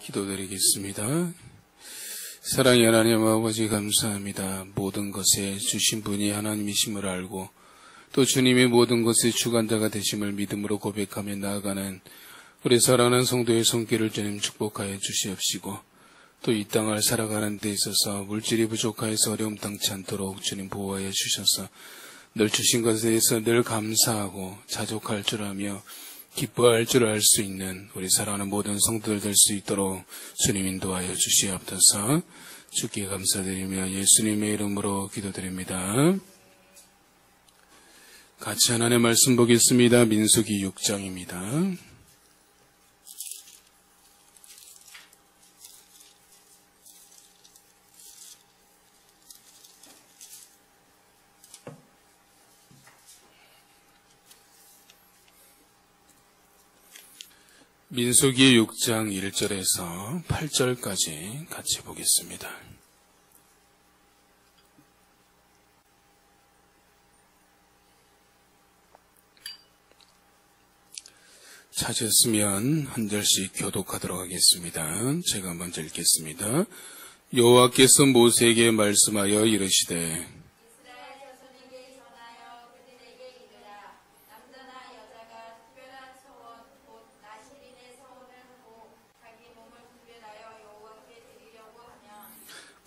기도드리겠습니다. 사랑의 하나님 아버지 감사합니다. 모든 것에 주신 분이 하나님이심을 알고 또 주님의 모든 것의 주관자가 되심을 믿음으로 고백하며 나아가는 우리 사랑하는 성도의 손길을 주님 축복하여 주시옵시고 또 이 땅을 살아가는 데 있어서 물질이 부족하여서 어려움 당치 않도록 주님 보호하여 주셔서 늘 주신 것에 대해서 늘 감사하고 자족할 줄 아며 기뻐할 줄 알 수 있는 우리 사랑하는 모든 성도들 될 수 있도록 주님 인도하여 주시옵소서. 주께 감사드리며 예수님의 이름으로 기도드립니다. 같이 하나님의 말씀 보겠습니다. 민수기 6장입니다. 민수기 6장 1절에서 8절까지 같이 보겠습니다. 찾으셨으면 한 절씩 교독하도록 하겠습니다. 제가 먼저 읽겠습니다. 여호와께서 모세에게 말씀하여 이르시되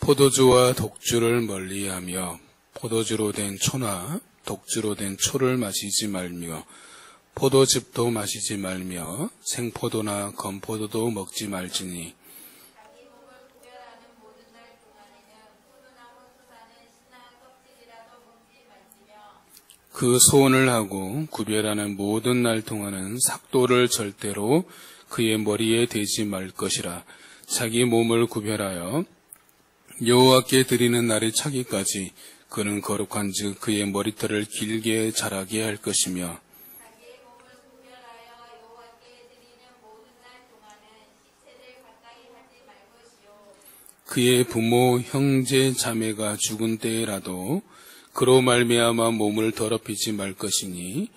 포도주와 독주를 멀리하며 포도주로 된 초나 독주로 된 초를 마시지 말며 포도즙도 마시지 말며 생포도나 건포도도 먹지 말지니 그 소원을 하고 구별하는 모든 날 동안은 삭도를 절대로 그의 머리에 대지 말 것이라. 자기 몸을 구별하여 여호와께 드리는 날이 차기까지 그는 거룩한즉 그의 머리털을 길게 자라게 할 것이며 그의 부모 형제 자매가 죽은 때라도 그로 말미암아 몸을 더럽히지 말 것이니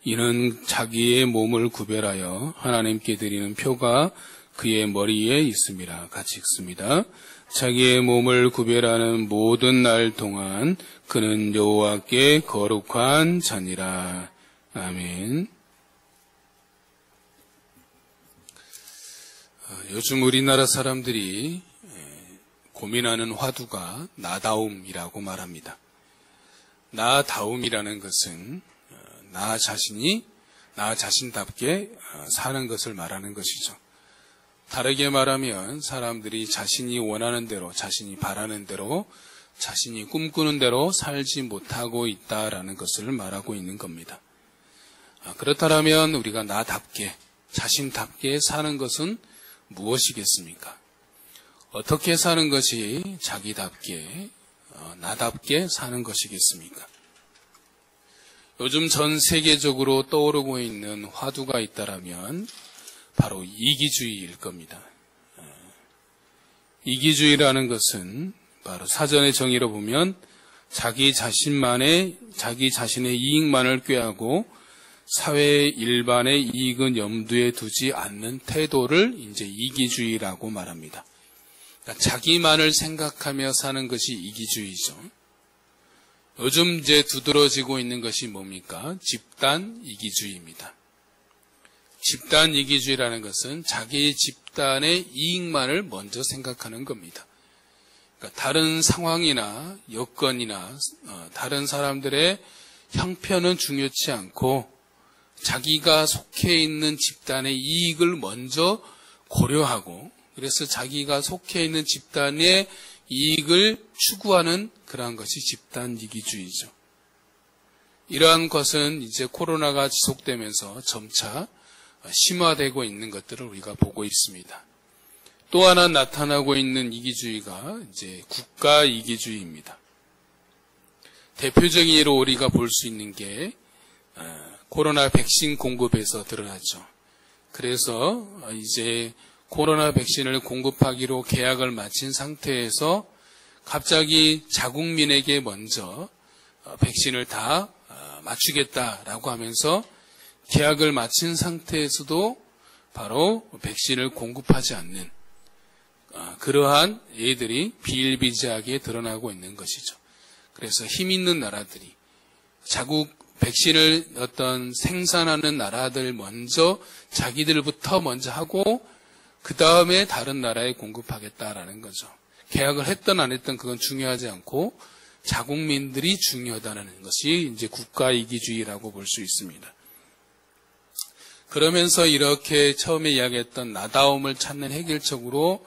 이는 자기의 몸을 구별하여 하나님께 드리는 표가 그의 머리에 있음이라. 같이 읽습니다. 자기의 몸을 구별하는 모든 날 동안 그는 여호와께 거룩한 자니라. 아멘. 요즘 우리나라 사람들이 고민하는 화두가 나다움이라고 말합니다. 나다움이라는 것은 나 자신답게 사는 것을 말하는 것이죠. 다르게 말하면 사람들이 자신이 원하는 대로, 자신이 바라는 대로, 자신이 꿈꾸는 대로 살지 못하고 있다라는 것을 말하고 있는 겁니다. 그렇다면 우리가 나답게, 자신답게 사는 것은 무엇이겠습니까? 어떻게 사는 것이 자기답게, 나답게 사는 것이겠습니까? 요즘 전 세계적으로 떠오르고 있는 화두가 있다라면 바로 이기주의일 겁니다. 이기주의라는 것은 바로 사전의 정의로 보면 자기 자신의 이익만을 꾀하고 사회의 일반의 이익은 염두에 두지 않는 태도를 이제 이기주의라고 말합니다. 그러니까 자기만을 생각하며 사는 것이 이기주의죠. 요즘 이제 두드러지고 있는 것이 뭡니까? 집단 이기주의입니다. 집단 이기주의라는 것은 자기 집단의 이익만을 먼저 생각하는 겁니다. 그러니까 다른 상황이나 여건이나 다른 사람들의 형편은 중요치 않고 자기가 속해 있는 집단의 이익을 먼저 고려하고 그래서 자기가 속해 있는 집단의 이익을 추구하는 그러한 것이 집단 이기주의죠. 이러한 것은 이제 코로나가 지속되면서 점차 심화되고 있는 것들을 우리가 보고 있습니다. 또 하나 나타나고 있는 이기주의가 이제 국가 이기주의입니다. 대표적인 예로 우리가 볼 수 있는 게 코로나 백신 공급에서 드러났죠. 그래서 이제 코로나 백신을 공급하기로 계약을 마친 상태에서 갑자기 자국민에게 먼저 백신을 다 맞추겠다라고 하면서 계약을 마친 상태에서도 바로 백신을 공급하지 않는 그러한 예들이 비일비재하게 드러나고 있는 것이죠. 그래서 힘 있는 나라들이 자국 백신을 어떤 생산하는 나라들 먼저 자기들부터 먼저 하고 그 다음에 다른 나라에 공급하겠다라는 거죠. 계약을 했든 안 했든 그건 중요하지 않고 자국민들이 중요하다는 것이 이제 국가이기주의라고 볼 수 있습니다. 그러면서 이렇게 처음에 이야기했던 나다움을 찾는 해결책으로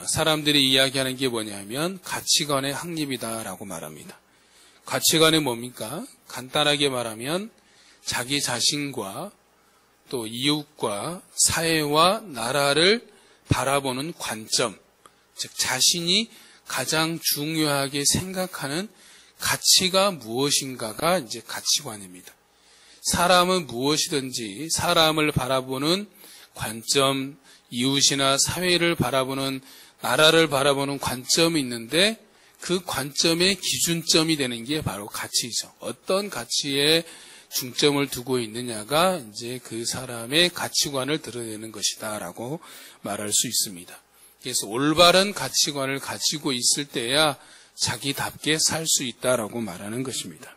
사람들이 이야기하는 게 뭐냐면 가치관의 확립이다라고 말합니다. 가치관이 뭡니까? 간단하게 말하면 자기 자신과 또 이웃과 사회와 나라를 바라보는 관점, 즉 자신이 가장 중요하게 생각하는 가치가 무엇인가가 이제 가치관입니다. 사람은 무엇이든지 사람을 바라보는 관점, 이웃이나 사회를 바라보는 나라를 바라보는 관점이 있는데 그 관점의 기준점이 되는 게 바로 가치죠. 어떤 가치에 중점을 두고 있느냐가 이제 그 사람의 가치관을 드러내는 것이다라고 말할 수 있습니다. 그래서 올바른 가치관을 가지고 있을 때야 자기답게 살 수 있다라고 말하는 것입니다.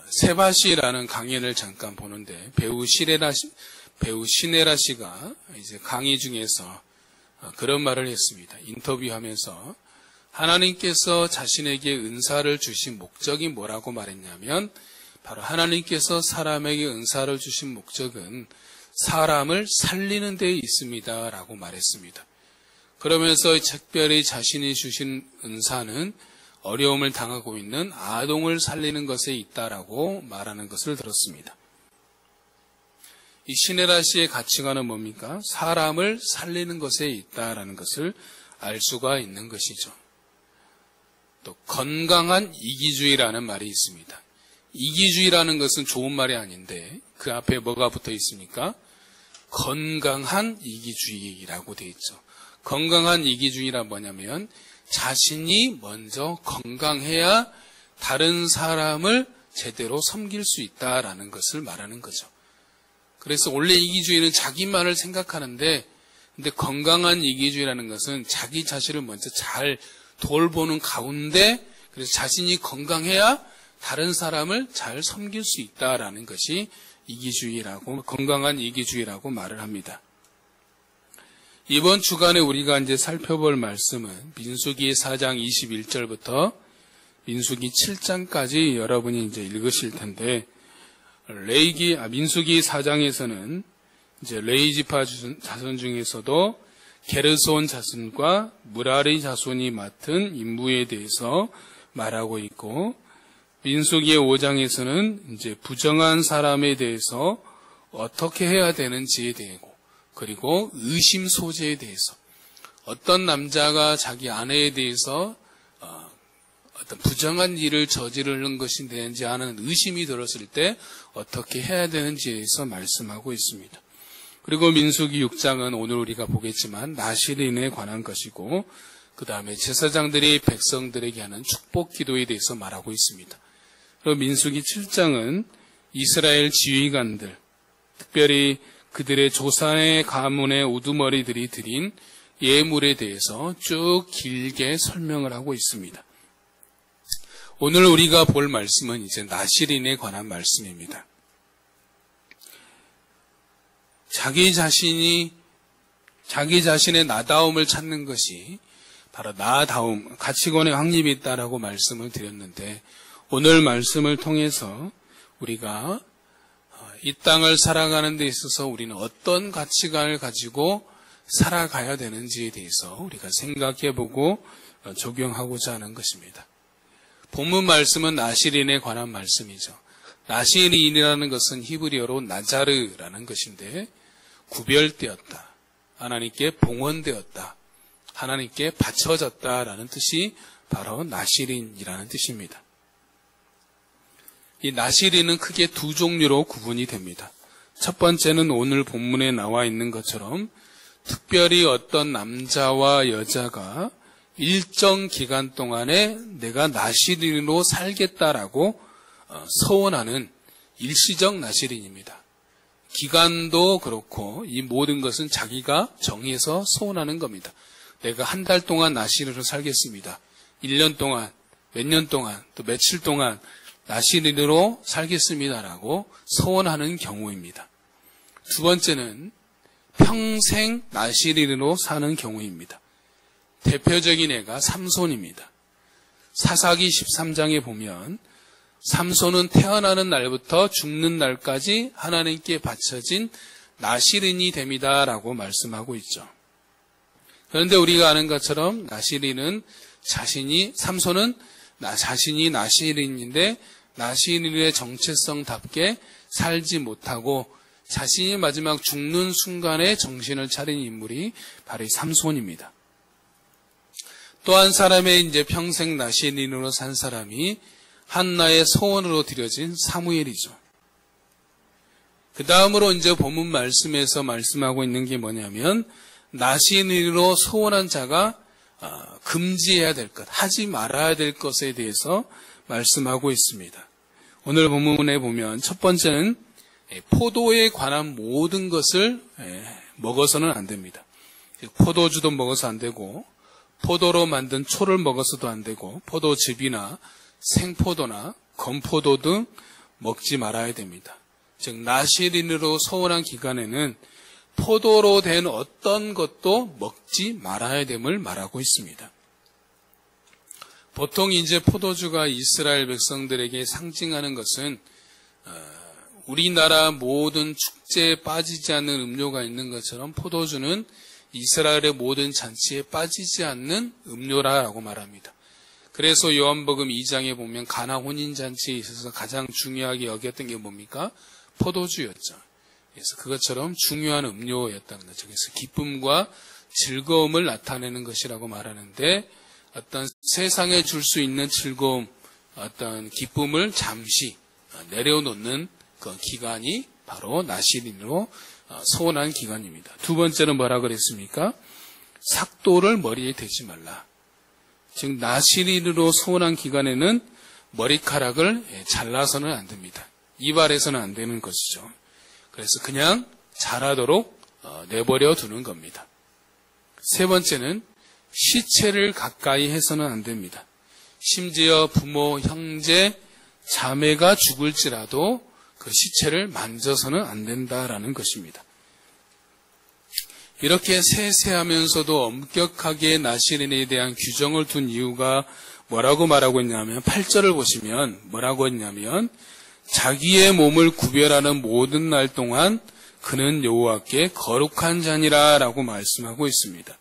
세바시라는 강연을 잠깐 보는데 배우 시네라 씨가 이제 강의 중에서 그런 말을 했습니다. 인터뷰하면서 하나님께서 자신에게 은사를 주신 목적이 뭐라고 말했냐면 바로 하나님께서 사람에게 은사를 주신 목적은 사람을 살리는 데 있습니다 라고 말했습니다. 그러면서 특별히 자신이 주신 은사는 어려움을 당하고 있는 아동을 살리는 것에 있다라고 말하는 것을 들었습니다. 이 시네라 씨의 가치관은 뭡니까? 사람을 살리는 것에 있다라는 것을 알 수가 있는 것이죠. 또 건강한 이기주의라는 말이 있습니다. 이기주의라는 것은 좋은 말이 아닌데 그 앞에 뭐가 붙어 있습니까? 건강한 이기주의라고 되어 있죠. 건강한 이기주의란 뭐냐면 자신이 먼저 건강해야 다른 사람을 제대로 섬길 수 있다라는 것을 말하는 거죠. 그래서 원래 이기주의는 자기만을 생각하는데 근데 건강한 이기주의라는 것은 자기 자신을 먼저 잘 돌보는 가운데 그래서 자신이 건강해야 다른 사람을 잘 섬길 수 있다라는 것이 이기주의라고 건강한 이기주의라고 말을 합니다. 이번 주간에 우리가 이제 살펴볼 말씀은 민수기 4장 21절부터 민수기 7장까지 여러분이 이제 읽으실 텐데 민수기 4장에서는 이제 레위 지파 자손 중에서도 게르손 자손과 무라리 자손이 맡은 임무에 대해서 말하고 있고 민수기 5장에서는 이제 부정한 사람에 대해서 어떻게 해야 되는지에 대하고 그리고 의심 소재에 대해서 어떤 남자가 자기 아내에 대해서 어떤 부정한 일을 저지르는 것이 되는지 하는 의심이 들었을 때 어떻게 해야 되는지에 대해서 말씀하고 있습니다. 그리고 민수기 6장은 오늘 우리가 보겠지만 나실인에 관한 것이고 그 다음에 제사장들이 백성들에게 하는 축복 기도에 대해서 말하고 있습니다. 그리고 민수기 7장은 이스라엘 지휘관들, 특별히 그들의 조상의 가문의 우두머리들이 드린 예물에 대해서 쭉 길게 설명을 하고 있습니다. 오늘 우리가 볼 말씀은 이제 나실인에 관한 말씀입니다. 자기 자신의 나다움을 찾는 것이 바로 나다움, 가치관의 확립이 있다라고 말씀을 드렸는데 오늘 말씀을 통해서 우리가 이 땅을 살아가는 데 있어서 우리는 어떤 가치관을 가지고 살아가야 되는지에 대해서 우리가 생각해보고 적용하고자 하는 것입니다. 본문 말씀은 나실인에 관한 말씀이죠. 나실인이라는 것은 히브리어로 나자르라는 것인데 구별되었다. 하나님께 봉헌되었다. 하나님께 바쳐졌다라는 뜻이 바로 나실인이라는 뜻입니다. 이 나실인은 크게 두 종류로 구분이 됩니다. 첫 번째는 오늘 본문에 나와 있는 것처럼 특별히 어떤 남자와 여자가 일정 기간 동안에 내가 나실인으로 살겠다라고 서원하는 일시적 나실인입니다. 기간도 그렇고 이 모든 것은 자기가 정해서 소원하는 겁니다. 내가 한 달 동안 나시린으로 살겠습니다. 1년 동안, 몇 년 동안, 또 며칠 동안 나시린으로 살겠습니다라고 소원하는 경우입니다. 두 번째는 평생 나시린으로 사는 경우입니다. 대표적인 애가 삼손입니다. 사사기 13장에 보면 삼손은 태어나는 날부터 죽는 날까지 하나님께 바쳐진 나시린이 됩니다라고 말씀하고 있죠. 그런데 우리가 아는 것처럼 삼손은 자신이 나시린인데 나시린의 정체성답게 살지 못하고 자신이 마지막 죽는 순간에 정신을 차린 인물이 바로 이 삼손입니다. 또 한 사람의 이제 평생 나시린으로 산 사람이 한나의 소원으로 드려진 사무엘이죠. 그 다음으로 이제 본문 말씀에서 말씀하고 있는 게 뭐냐면 나시린으로 소원한 자가 금지해야 될 것, 하지 말아야 될 것에 대해서 말씀하고 있습니다. 오늘 본문에 보면 첫 번째는 포도에 관한 모든 것을 먹어서는 안 됩니다. 포도주도 먹어서 안 되고 포도로 만든 초를 먹어서도 안 되고 포도즙이나 생포도나 건포도 등 먹지 말아야 됩니다. 즉 나시린으로 소원한 기간에는 포도로 된 어떤 것도 먹지 말아야 됨을 말하고 있습니다. 보통 이제 포도주가 이스라엘 백성들에게 상징하는 것은 우리나라 모든 축제에 빠지지 않는 음료가 있는 것처럼 포도주는 이스라엘의 모든 잔치에 빠지지 않는 음료라고 말합니다. 그래서 요한복음 2장에 보면 가나 혼인잔치에 있어서 가장 중요하게 여겼던 게 뭡니까? 포도주였죠. 그래서 그것처럼 중요한 음료였다는 거죠. 그래서 기쁨과 즐거움을 나타내는 것이라고 말하는데 어떤 세상에 줄 수 있는 즐거움, 어떤 기쁨을 잠시 내려놓는 그 기간이 바로 나시린으로 소원한 기간입니다. 두 번째는 뭐라 그랬습니까? 삭도를 머리에 대지 말라. 즉 나시린으로 소원한 기간에는 머리카락을 잘라서는 안 됩니다. 이발해서는 안 되는 것이죠. 그래서 그냥 자라도록 내버려 두는 겁니다. 세 번째는 시체를 가까이 해서는 안 됩니다. 심지어 부모, 형제, 자매가 죽을지라도 그 시체를 만져서는 안 된다라는 것입니다. 이렇게 세세하면서도 엄격하게 나시린에 대한 규정을 둔 이유가 뭐라고 말하고 있냐면 8절을 보시면 뭐라고 했냐면 자기의 몸을 구별하는 모든 날 동안 그는 여호와께 거룩한 자니라 라고 말씀하고 있습니다.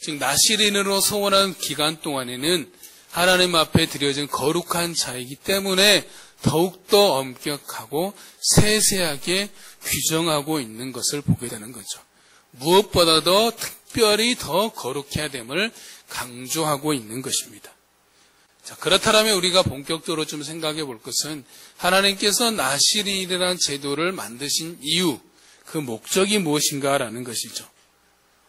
즉 나시린으로 소원한 기간 동안에는 하나님 앞에 드려진 거룩한 자이기 때문에 더욱더 엄격하고 세세하게 규정하고 있는 것을 보게 되는 거죠. 무엇보다도 특별히 더 거룩해야 됨을 강조하고 있는 것입니다. 자, 그렇다면 우리가 본격적으로 좀 생각해 볼 것은 하나님께서 나시린이라는 제도를 만드신 이유, 그 목적이 무엇인가라는 것이죠.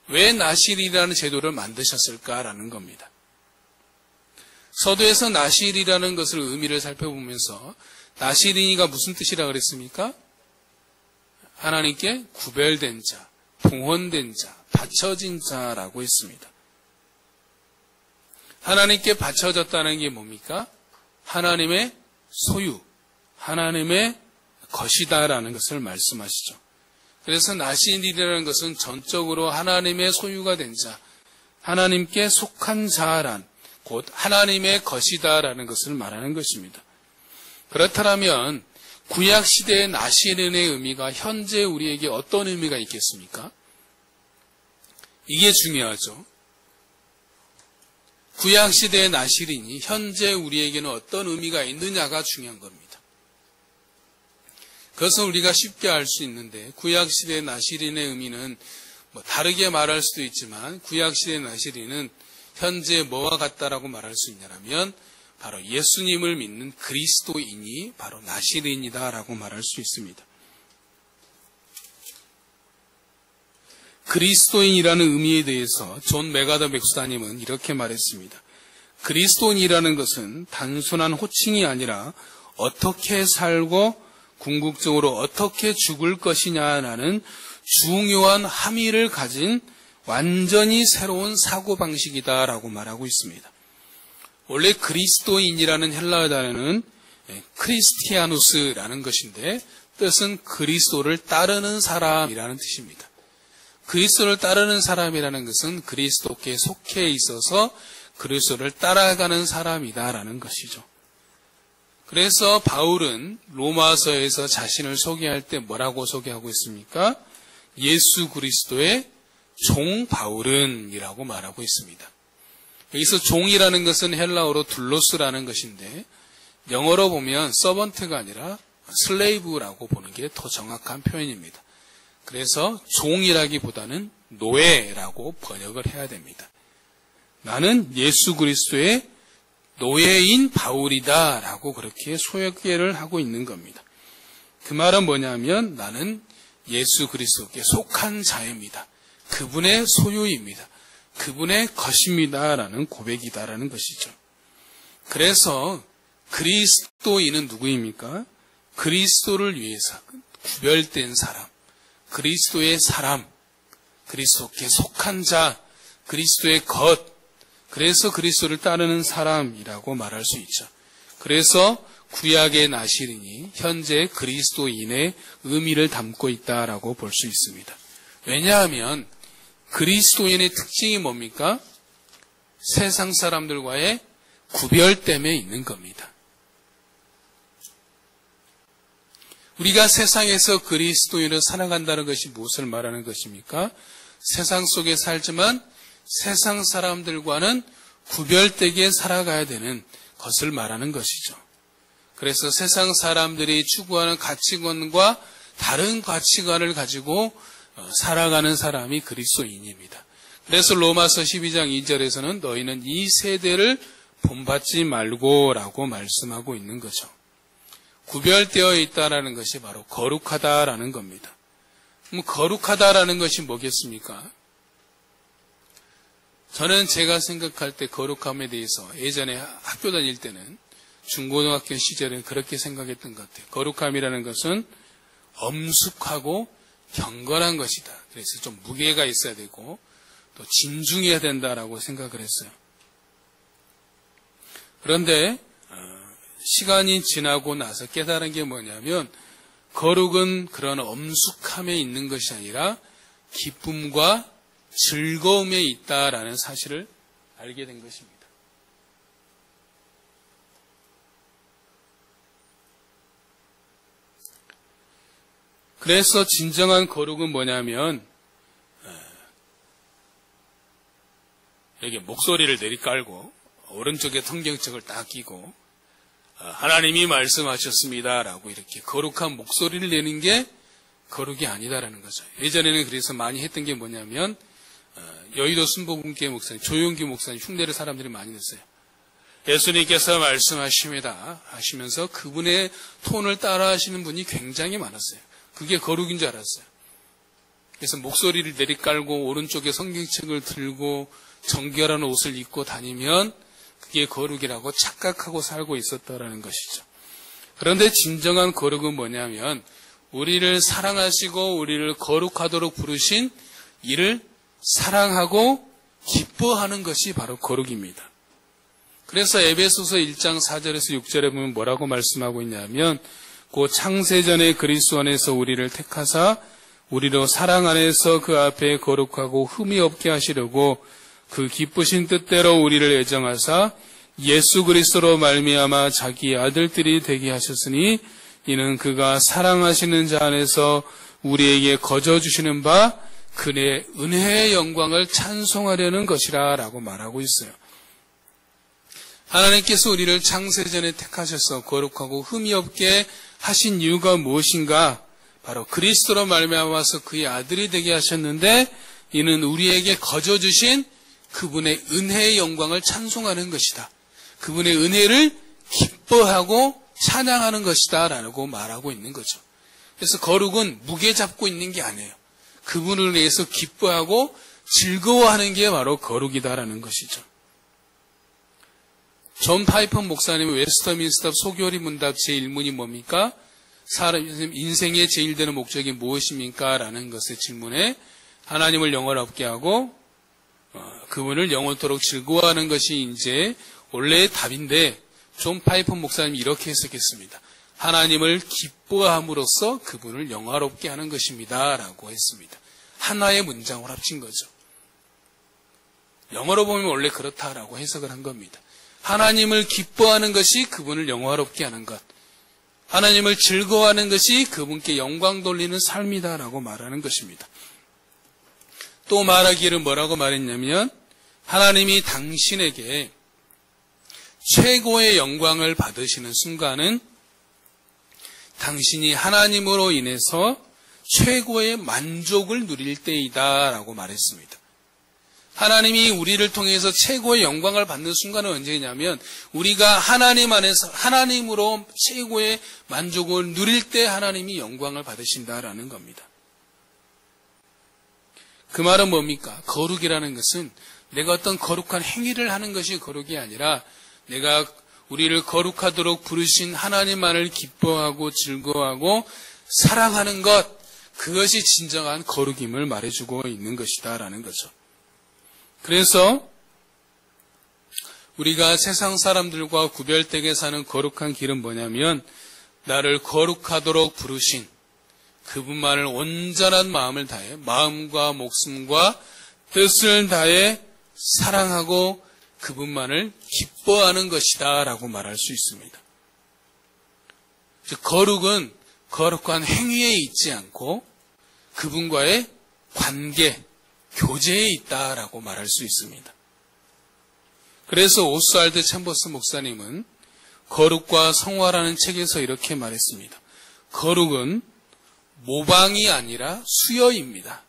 왜 나시린이라는 제도를 만드셨을까라는 겁니다. 서두에서 나시린이라는 것을 의미를 살펴보면서 나시린이가 무슨 뜻이라 그랬습니까? 하나님께 구별된 자, 봉헌된 자, 바쳐진 자라고 했습니다. 하나님께 바쳐졌다는 게 뭡니까? 하나님의 소유, 하나님의 것이다라는 것을 말씀하시죠. 그래서 나시린이라는 것은 전적으로 하나님의 소유가 된 자, 하나님께 속한 자란 곧 하나님의 것이다라는 것을 말하는 것입니다. 그렇다면 구약시대의 나시린의 의미가 현재 우리에게 어떤 의미가 있겠습니까? 이게 중요하죠. 구약시대의 나시린이 현재 우리에게는 어떤 의미가 있느냐가 중요한 겁니다. 그것은 우리가 쉽게 알 수 있는데 구약시대의 나시린의 의미는 다르게 말할 수도 있지만 구약시대의 나시린은 현재 뭐와 같다라고 말할 수 있냐면 바로 예수님을 믿는 그리스도인이 바로 나시린이다라고 말할 수 있습니다. 그리스도인이라는 의미에 대해서 존 메가더 백수다님은 이렇게 말했습니다. 그리스도인이라는 것은 단순한 호칭이 아니라 어떻게 살고 궁극적으로 어떻게 죽을 것이냐라는 중요한 함의를 가진 완전히 새로운 사고방식이다라고 말하고 있습니다. 원래 그리스도인이라는 헬라어 단어는 크리스티아누스라는 것인데 뜻은 그리스도를 따르는 사람이라는 뜻입니다. 그리스도를 따르는 사람이라는 것은 그리스도께 속해 있어서 그리스도를 따라가는 사람이다라는 것이죠. 그래서 바울은 로마서에서 자신을 소개할 때 뭐라고 소개하고 있습니까? 예수 그리스도의 종 바울은이라고 말하고 있습니다. 여기서 종이라는 것은 헬라어로 둘로스라는 것인데 영어로 보면 서번트가 아니라 슬레이브라고 보는 게 더 정확한 표현입니다. 그래서 종이라기보다는 노예라고 번역을 해야 됩니다. 나는 예수 그리스도의 노예인 바울이다라고 그렇게 소개를 하고 있는 겁니다. 그 말은 뭐냐면 나는 예수 그리스도께 속한 자입니다. 그분의 소유입니다. 그분의 것입니다라는 고백이다라는 것이죠. 그래서 그리스도인은 누구입니까? 그리스도를 위해서 구별된 사람, 그리스도의 사람, 그리스도께 속한 자, 그리스도의 것, 그래서 그리스도를 따르는 사람이라고 말할 수 있죠. 그래서 구약의 나시린이 현재 그리스도인의 의미를 담고 있다라고 볼 수 있습니다. 왜냐하면 그리스도인의 특징이 뭡니까? 세상 사람들과의 구별됨에 있는 겁니다. 우리가 세상에서 그리스도인을 살아간다는 것이 무엇을 말하는 것입니까? 세상 속에 살지만 세상 사람들과는 구별되게 살아가야 되는 것을 말하는 것이죠. 그래서 세상 사람들이 추구하는 가치관과 다른 가치관을 가지고 살아가는 사람이 그리스도인입니다. 그래서 로마서 12장 2절에서는 너희는 이 세대를 본받지 말고 라고 말씀하고 있는 거죠. 구별되어 있다라는 것이 바로 거룩하다라는 겁니다. 그럼 거룩하다라는 것이 뭐겠습니까? 저는 제가 생각할 때 거룩함에 대해서 예전에 학교 다닐 때는 중고등학교 시절에는 그렇게 생각했던 것 같아요. 거룩함이라는 것은 엄숙하고 경건한 것이다. 그래서 좀 무게가 있어야 되고 또 진중해야 된다라고 생각을 했어요. 그런데 시간이 지나고 나서 깨달은 게 뭐냐면 거룩은 그런 엄숙함에 있는 것이 아니라 기쁨과 즐거움에 있다라는 사실을 알게 된 것입니다. 그래서 진정한 거룩은 뭐냐면 여기 목소리를 내리깔고 오른쪽에 성경책을 딱 끼고 하나님이 말씀하셨습니다라고 이렇게 거룩한 목소리를 내는 게 거룩이 아니다라는 거죠. 예전에는 그래서 많이 했던 게 뭐냐면 여의도 순복음교회 목사님, 조용기 목사님 흉내를 사람들이 많이 냈어요. 예수님께서 말씀하십니다 하시면서 그분의 톤을 따라 하시는 분이 굉장히 많았어요. 그게 거룩인 줄 알았어요. 그래서 목소리를 내리깔고 오른쪽에 성경책을 들고 정결한 옷을 입고 다니면 그게 거룩이라고 착각하고 살고 있었다라는 것이죠. 그런데 진정한 거룩은 뭐냐면 우리를 사랑하시고 우리를 거룩하도록 부르신 이를 사랑하고 기뻐하는 것이 바로 거룩입니다. 그래서 에베소서 1장 4절에서 6절에 보면 뭐라고 말씀하고 있냐면 곧 창세전에 그리스도 안에서 우리를 택하사 우리로 사랑 안에서 그 앞에 거룩하고 흠이 없게 하시려고 그 기쁘신 뜻대로 우리를 애정하사 예수 그리스도로 말미암아 자기 아들들이 되게 하셨으니 이는 그가 사랑하시는 자 안에서 우리에게 거저 주시는 바 그의 은혜의 영광을 찬송하려는 것이라 라고 말하고 있어요. 하나님께서 우리를 창세전에 택하셔서 거룩하고 흠이 없게 하신 이유가 무엇인가? 바로 그리스도로 말미암아서 그의 아들이 되게 하셨는데 이는 우리에게 거저 주신 그분의 은혜의 영광을 찬송하는 것이다. 그분의 은혜를 기뻐하고 찬양하는 것이다 라고 말하고 있는 거죠. 그래서 거룩은 무게 잡고 있는 게 아니에요. 그분을 위해서 기뻐하고 즐거워하는 게 바로 거룩이다라는 것이죠. 존 파이퍼 목사님의 웨스터민스터 소교리 문답 제1문이 뭡니까? 인생의 제일 되는 목적이 무엇입니까? 라는 것의 질문에 하나님을 영원롭게 하고 그분을 영원토록 즐거워하는 것이 이제 원래의 답인데 존 파이프 목사님이 이렇게 해석했습니다. 하나님을 기뻐함으로써 그분을 영화롭게 하는 것입니다. 라고 했습니다. 하나의 문장을 합친 거죠. 영어로 보면 원래 그렇다라고 해석을 한 겁니다. 하나님을 기뻐하는 것이 그분을 영화롭게 하는 것. 하나님을 즐거워하는 것이 그분께 영광 돌리는 삶이다라고 말하는 것입니다. 또 말하기를 뭐라고 말했냐면 하나님이 당신에게 최고의 영광을 받으시는 순간은 당신이 하나님으로 인해서 최고의 만족을 누릴 때이다 라고 말했습니다. 하나님이 우리를 통해서 최고의 영광을 받는 순간은 언제냐면 우리가 하나님 안에서 하나님으로 최고의 만족을 누릴 때 하나님이 영광을 받으신다라는 겁니다. 그 말은 뭡니까? 거룩이라는 것은 내가 어떤 거룩한 행위를 하는 것이 거룩이 아니라 내가 우리를 거룩하도록 부르신 하나님만을 기뻐하고 즐거워하고 사랑하는 것, 그것이 진정한 거룩임을 말해주고 있는 것이다라는 거죠. 그래서 우리가 세상 사람들과 구별되게 사는 거룩한 길은 뭐냐면 나를 거룩하도록 부르신 그분만을 온전한 마음을 다해 마음과 목숨과 뜻을 다해 사랑하고 그분만을 기뻐하는 것이다 라고 말할 수 있습니다. 즉 거룩은 거룩한 행위에 있지 않고 그분과의 관계, 교제에 있다라고 말할 수 있습니다. 그래서 오스왈드 챔버스 목사님은 거룩과 성화라는 책에서 이렇게 말했습니다. 거룩은 모방이 아니라 수여입니다.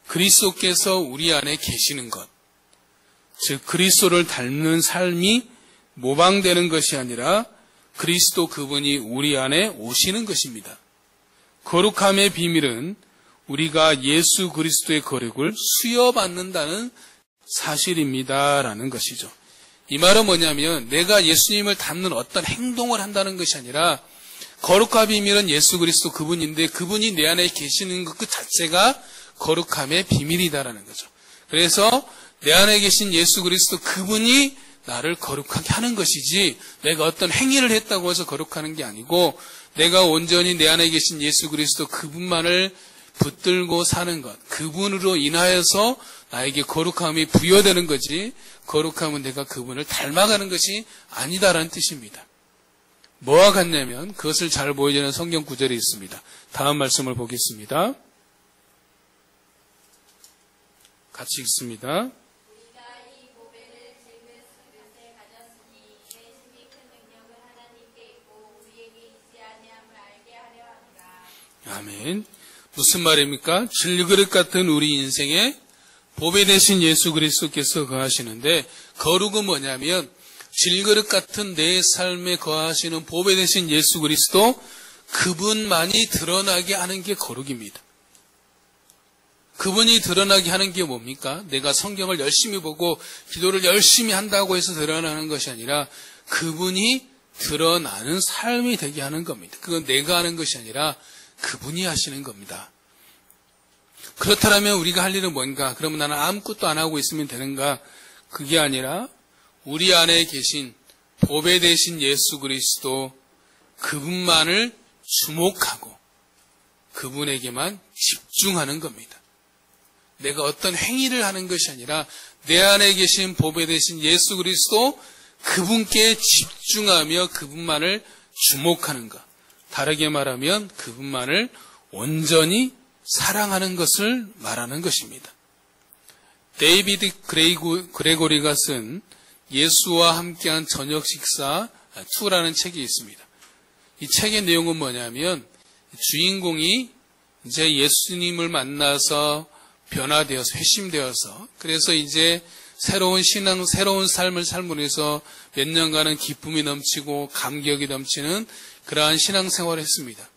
그리스도께서 우리 안에 계시는 것, 즉 그리스도를 닮는 삶이 모방되는 것이 아니라 그리스도 그분이 우리 안에 오시는 것입니다. 거룩함의 비밀은 우리가 예수 그리스도의 거룩을 수여받는다는 사실입니다라는 것이죠. 이 말은 뭐냐면 내가 예수님을 닮는 어떤 행동을 한다는 것이 아니라 거룩함의 비밀은 예수 그리스도 그분인데 그분이 내 안에 계시는 것 그 자체가 거룩함의 비밀이다라는 거죠. 그래서 내 안에 계신 예수 그리스도 그분이 나를 거룩하게 하는 것이지 내가 어떤 행위를 했다고 해서 거룩하는 게 아니고 내가 온전히 내 안에 계신 예수 그리스도 그분만을 붙들고 사는 것, 그분으로 인하여서 나에게 거룩함이 부여되는 거지 거룩함은 내가 그분을 닮아가는 것이 아니다라는 뜻입니다. 뭐와 같냐면 그것을 잘 보여주는 성경 구절이 있습니다. 다음 말씀을 보겠습니다. 같이 읽습니다. 아멘. 무슨 말입니까? 질그릇 같은 우리 인생에 보배 되신 예수 그리스도께서 거하시는데 거룩은 뭐냐면 질그릇 같은 내 삶에 거하시는 보배 되신 예수 그리스도 그분만이 드러나게 하는 게 거룩입니다. 그분이 드러나게 하는 게 뭡니까? 내가 성경을 열심히 보고 기도를 열심히 한다고 해서 드러나는 것이 아니라 그분이 드러나는 삶이 되게 하는 겁니다. 그건 내가 하는 것이 아니라 그분이 하시는 겁니다. 그렇다면 우리가 할 일은 뭔가? 그러면 나는 아무것도 안 하고 있으면 되는가? 그게 아니라 우리 안에 계신 보배 되신 예수 그리스도 그분만을 주목하고 그분에게만 집중하는 겁니다. 내가 어떤 행위를 하는 것이 아니라 내 안에 계신 보배 되신 예수 그리스도 그분께 집중하며 그분만을 주목하는 것. 다르게 말하면 그분만을 온전히 사랑하는 것을 말하는 것입니다. 데이비드 그레고리가 쓴 예수와 함께한 저녁 식사 2라는 책이 있습니다. 이 책의 내용은 뭐냐면 주인공이 이제 예수님을 만나서 변화되어서 회심되어서 그래서 이제 새로운 신앙, 새로운 삶을 삶으로 해서 몇 년간은 기쁨이 넘치고 감격이 넘치는 그러한 신앙생활을 했습니다.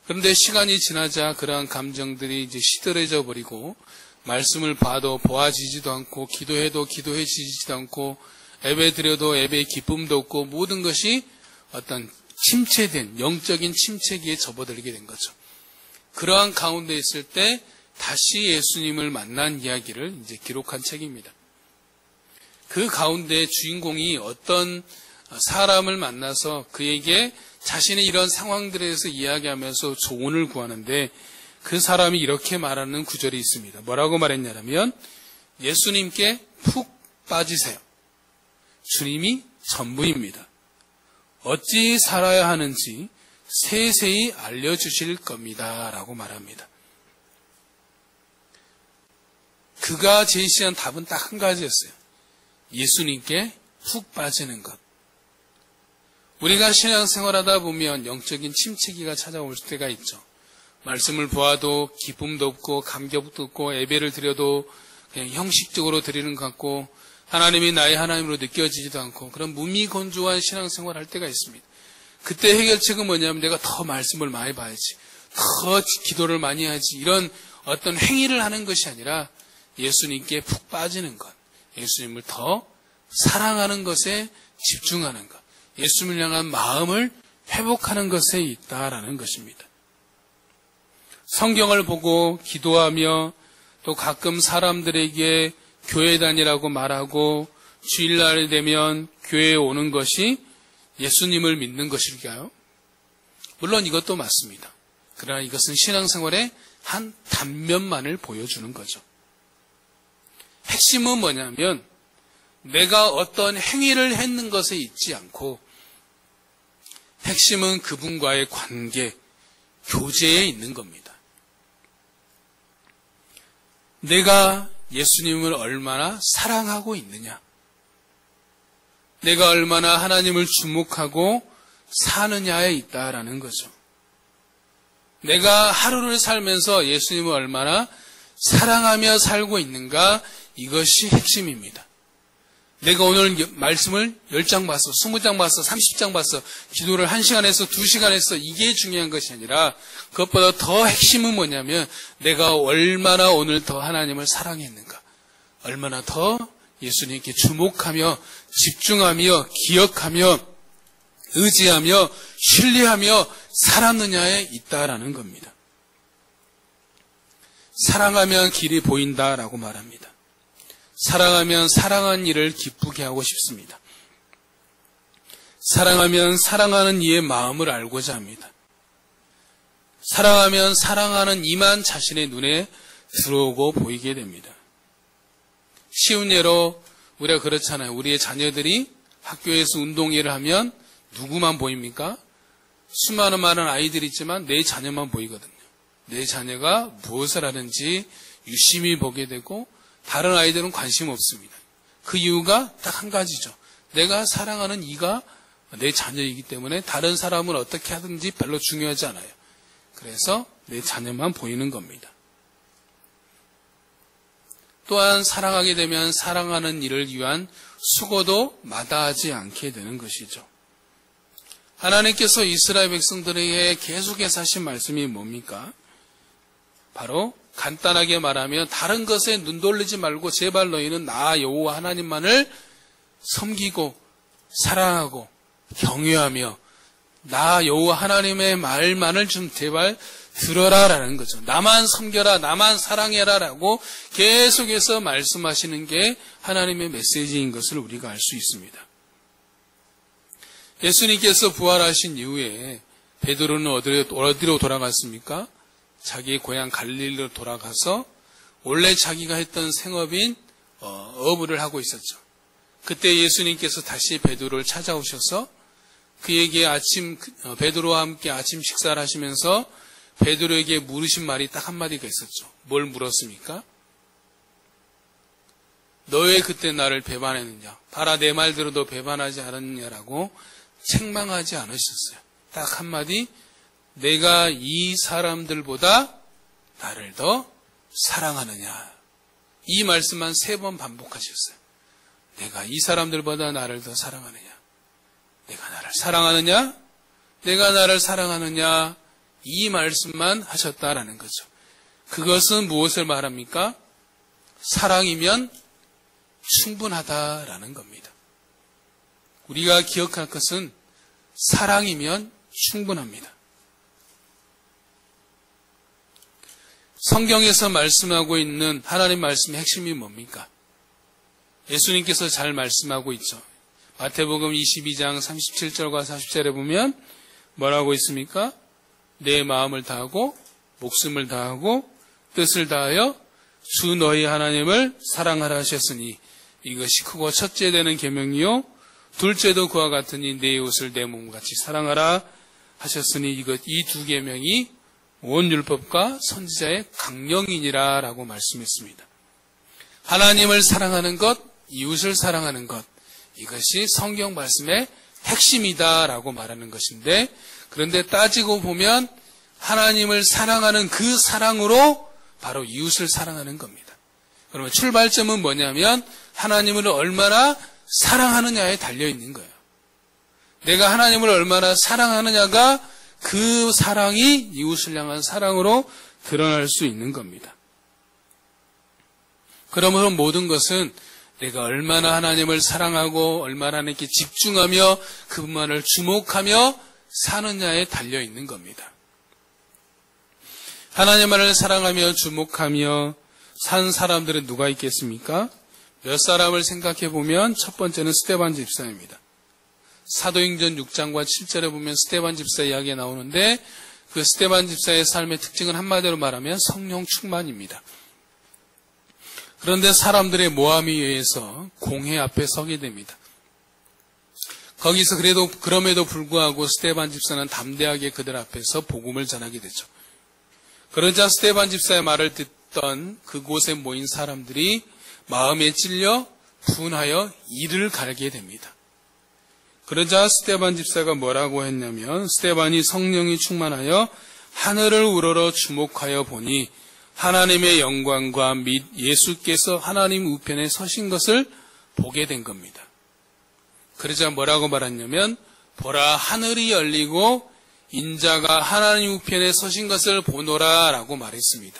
그런데 시간이 지나자 그러한 감정들이 이제 시들해져 버리고 말씀을 봐도 보아지지도 않고 기도해도 기도해지지도 않고 예배 드려도 예배의 기쁨도 없고 모든 것이 어떤 침체된 영적인 침체기에 접어들게 된 거죠. 그러한 가운데 있을 때 다시 예수님을 만난 이야기를 이제 기록한 책입니다. 그 가운데 주인공이 어떤 사람을 만나서 그에게 자신의 이런 상황들에 대해서 이야기하면서 조언을 구하는데 그 사람이 이렇게 말하는 구절이 있습니다. 뭐라고 말했냐면 예수님께 푹 빠지세요. 주님이 전부입니다. 어찌 살아야 하는지 세세히 알려주실 겁니다. 라고 말합니다. 그가 제시한 답은 딱 한 가지였어요. 예수님께 푹 빠지는 것. 우리가 신앙생활하다 보면 영적인 침체기가 찾아올 때가 있죠. 말씀을 보아도 기쁨도 없고 감격도 없고 예배를 드려도 그냥 형식적으로 드리는 것 같고 하나님이 나의 하나님으로 느껴지지도 않고 그런 무미건조한 신앙생활을 할 때가 있습니다. 그때 해결책은 뭐냐면 내가 더 말씀을 많이 봐야지, 더 기도를 많이 하지, 이런 어떤 행위를 하는 것이 아니라 예수님께 푹 빠지는 것, 예수님을 더 사랑하는 것에 집중하는 것, 예수님을 향한 마음을 회복하는 것에 있다라는 것입니다. 성경을 보고 기도하며 또 가끔 사람들에게 교회 다니라고 말하고 주일날 되면 교회에 오는 것이 예수님을 믿는 것일까요? 물론 이것도 맞습니다. 그러나 이것은 신앙생활의 한 단면만을 보여주는 거죠. 핵심은 뭐냐면 내가 어떤 행위를 했는 것에 있지 않고 핵심은 그분과의 관계, 교제에 있는 겁니다. 내가 예수님을 얼마나 사랑하고 있느냐, 내가 얼마나 하나님을 주목하고 사느냐에 있다라는 거죠. 내가 하루를 살면서 예수님을 얼마나 사랑하며 살고 있는가, 이것이 핵심입니다. 내가 오늘 말씀을 10장 봤어, 20장 봤어, 30장 봤어, 기도를 1시간 했어, 2시간 했어, 이게 중요한 것이 아니라 그것보다 더 핵심은 뭐냐면 내가 얼마나 오늘 더 하나님을 사랑했는가, 얼마나 더 예수님께 주목하며 집중하며 기억하며 의지하며 신뢰하며 살았느냐에 있다라는 겁니다. 사랑하면 길이 보인다라고 말합니다. 사랑하면 사랑한 일을 기쁘게 하고 싶습니다. 사랑하면 사랑하는 이의 마음을 알고자 합니다. 사랑하면 사랑하는 이만 자신의 눈에 들어오고 보이게 됩니다. 쉬운 예로 우리가 그렇잖아요. 우리의 자녀들이 학교에서 운동회를 하면 누구만 보입니까? 수많은 많은 아이들이 있지만 내 자녀만 보이거든요. 내 자녀가 무엇을 하는지 유심히 보게 되고 다른 아이들은 관심 없습니다. 그 이유가 딱 한 가지죠. 내가 사랑하는 이가 내 자녀이기 때문에 다른 사람은 어떻게 하든지 별로 중요하지 않아요. 그래서 내 자녀만 보이는 겁니다. 또한 사랑하게 되면 사랑하는 일을 위한 수고도 마다하지 않게 되는 것이죠. 하나님께서 이스라엘 백성들에게 계속해서 하신 말씀이 뭡니까? 바로 간단하게 말하면 다른 것에 눈 돌리지 말고 제발 너희는 나 여호와 하나님만을 섬기고 사랑하고 경외하며 나 여호와 하나님의 말만을 좀 제발 들어라라는 거죠. 나만 섬겨라, 나만 사랑해라 라고 계속해서 말씀하시는 게 하나님의 메시지인 것을 우리가 알 수 있습니다. 예수님께서 부활하신 이후에 베드로는 어디로 돌아갔습니까? 자기 고향 갈릴리로 돌아가서 원래 자기가 했던 생업인 어부를 하고 있었죠. 그때 예수님께서 다시 베드로를 찾아오셔서 그에게 베드로와 함께 아침 식사를 하시면서 베드로에게 물으신 말이 딱 한마디가 있었죠. 뭘 물었습니까? 너 왜 그때 나를 배반했느냐? 봐라, 내 말대로 너 배반하지 않았느냐라고 책망하지 않으셨어요. 딱 한마디, 내가 이 사람들보다 나를 더 사랑하느냐. 이 말씀만 3번 반복하셨어요. 내가 이 사람들보다 나를 더 사랑하느냐. 내가 나를 사랑하느냐? 내가 나를 사랑하느냐? 이 말씀만 하셨다라는 거죠. 그것은 무엇을 말합니까? 사랑이면 충분하다라는 겁니다. 우리가 기억할 것은 사랑이면 충분합니다. 성경에서 말씀하고 있는 하나님 말씀의 핵심이 뭡니까? 예수님께서 잘 말씀하고 있죠. 마태복음 22장 37절과 40절에 보면 뭐라고 있습니까? 내 마음을 다하고 목숨을 다하고 뜻을 다하여 주 너희 하나님을 사랑하라 하셨으니 이것이 크고 첫째 되는 계명이요 둘째도 그와 같으니 내 이웃을 내 몸같이 사랑하라 하셨으니 이 두 계명이 온 율법과 선지자의 강령이니라 라고 말씀했습니다. 하나님을 사랑하는 것, 이웃을 사랑하는 것, 이것이 성경 말씀의 핵심이다 라고 말하는 것인데, 그런데 따지고 보면 하나님을 사랑하는 그 사랑으로 바로 이웃을 사랑하는 겁니다. 그러면 출발점은 뭐냐면 하나님을 얼마나 사랑하느냐에 달려있는 거예요. 내가 하나님을 얼마나 사랑하느냐가 그 사랑이 이웃을 향한 사랑으로 드러날 수 있는 겁니다. 그러므로 모든 것은 내가 얼마나 하나님을 사랑하고 얼마나 하나님께 집중하며 그분만을 주목하며 사느냐에 달려있는 겁니다. 하나님만을 사랑하며 주목하며 산 사람들은 누가 있겠습니까? 몇 사람을 생각해 보면 첫 번째는 스데반 집사입니다. 사도행전 6장과 7절에 보면 스데반 집사 이야기가 나오는데 그 스데반 집사의 삶의 특징은 한마디로 말하면 성령 충만입니다. 그런데 사람들의 모함에 의해서 공회 앞에 서게 됩니다. 거기서 그럼에도 불구하고 스데반 집사는 담대하게 그들 앞에서 복음을 전하게 되죠. 그러자 스데반 집사의 말을 듣던 그곳에 모인 사람들이 마음에 찔려 분하여 이를 갈게 됩니다. 그러자 스데반 집사가 뭐라고 했냐면 스데반이 성령이 충만하여 하늘을 우러러 주목하여 보니 하나님의 영광과 및 예수께서 하나님 우편에 서신 것을 보게 된 겁니다. 그러자 뭐라고 말했냐면 보라 하늘이 열리고 인자가 하나님 우편에 서신 것을 보노라 라고 말했습니다.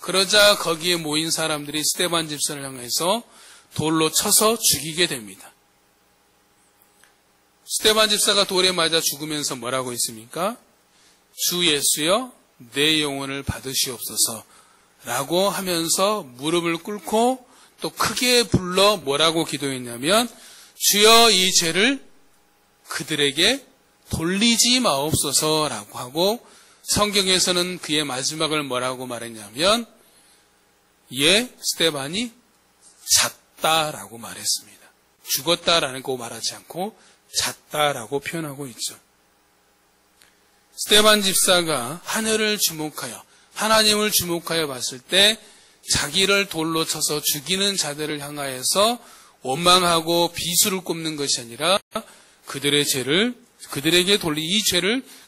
그러자 거기에 모인 사람들이 스데반 집사를 향해서 돌로 쳐서 죽이게 됩니다. 스데반 집사가 돌에 맞아 죽으면서 뭐라고 했습니까? 주 예수여 내 영혼을 받으시옵소서 라고 하면서 무릎을 꿇고 또 크게 불러 뭐라고 기도했냐면 주여 이 죄를 그들에게 돌리지 마옵소서 라고 하고 성경에서는 그의 마지막을 뭐라고 말했냐면 스데반이 잤다라고 말했습니다. 죽었다라는 거 말하지 않고 잤다라고 표현하고 있죠. 스데반 집사가 하늘을 주목하여 하나님을 주목하여 봤을 때 자기를 돌로 쳐서 죽이는 자들을 향하여서 원망하고 비수를 꼽는 것이 아니라 이 죄를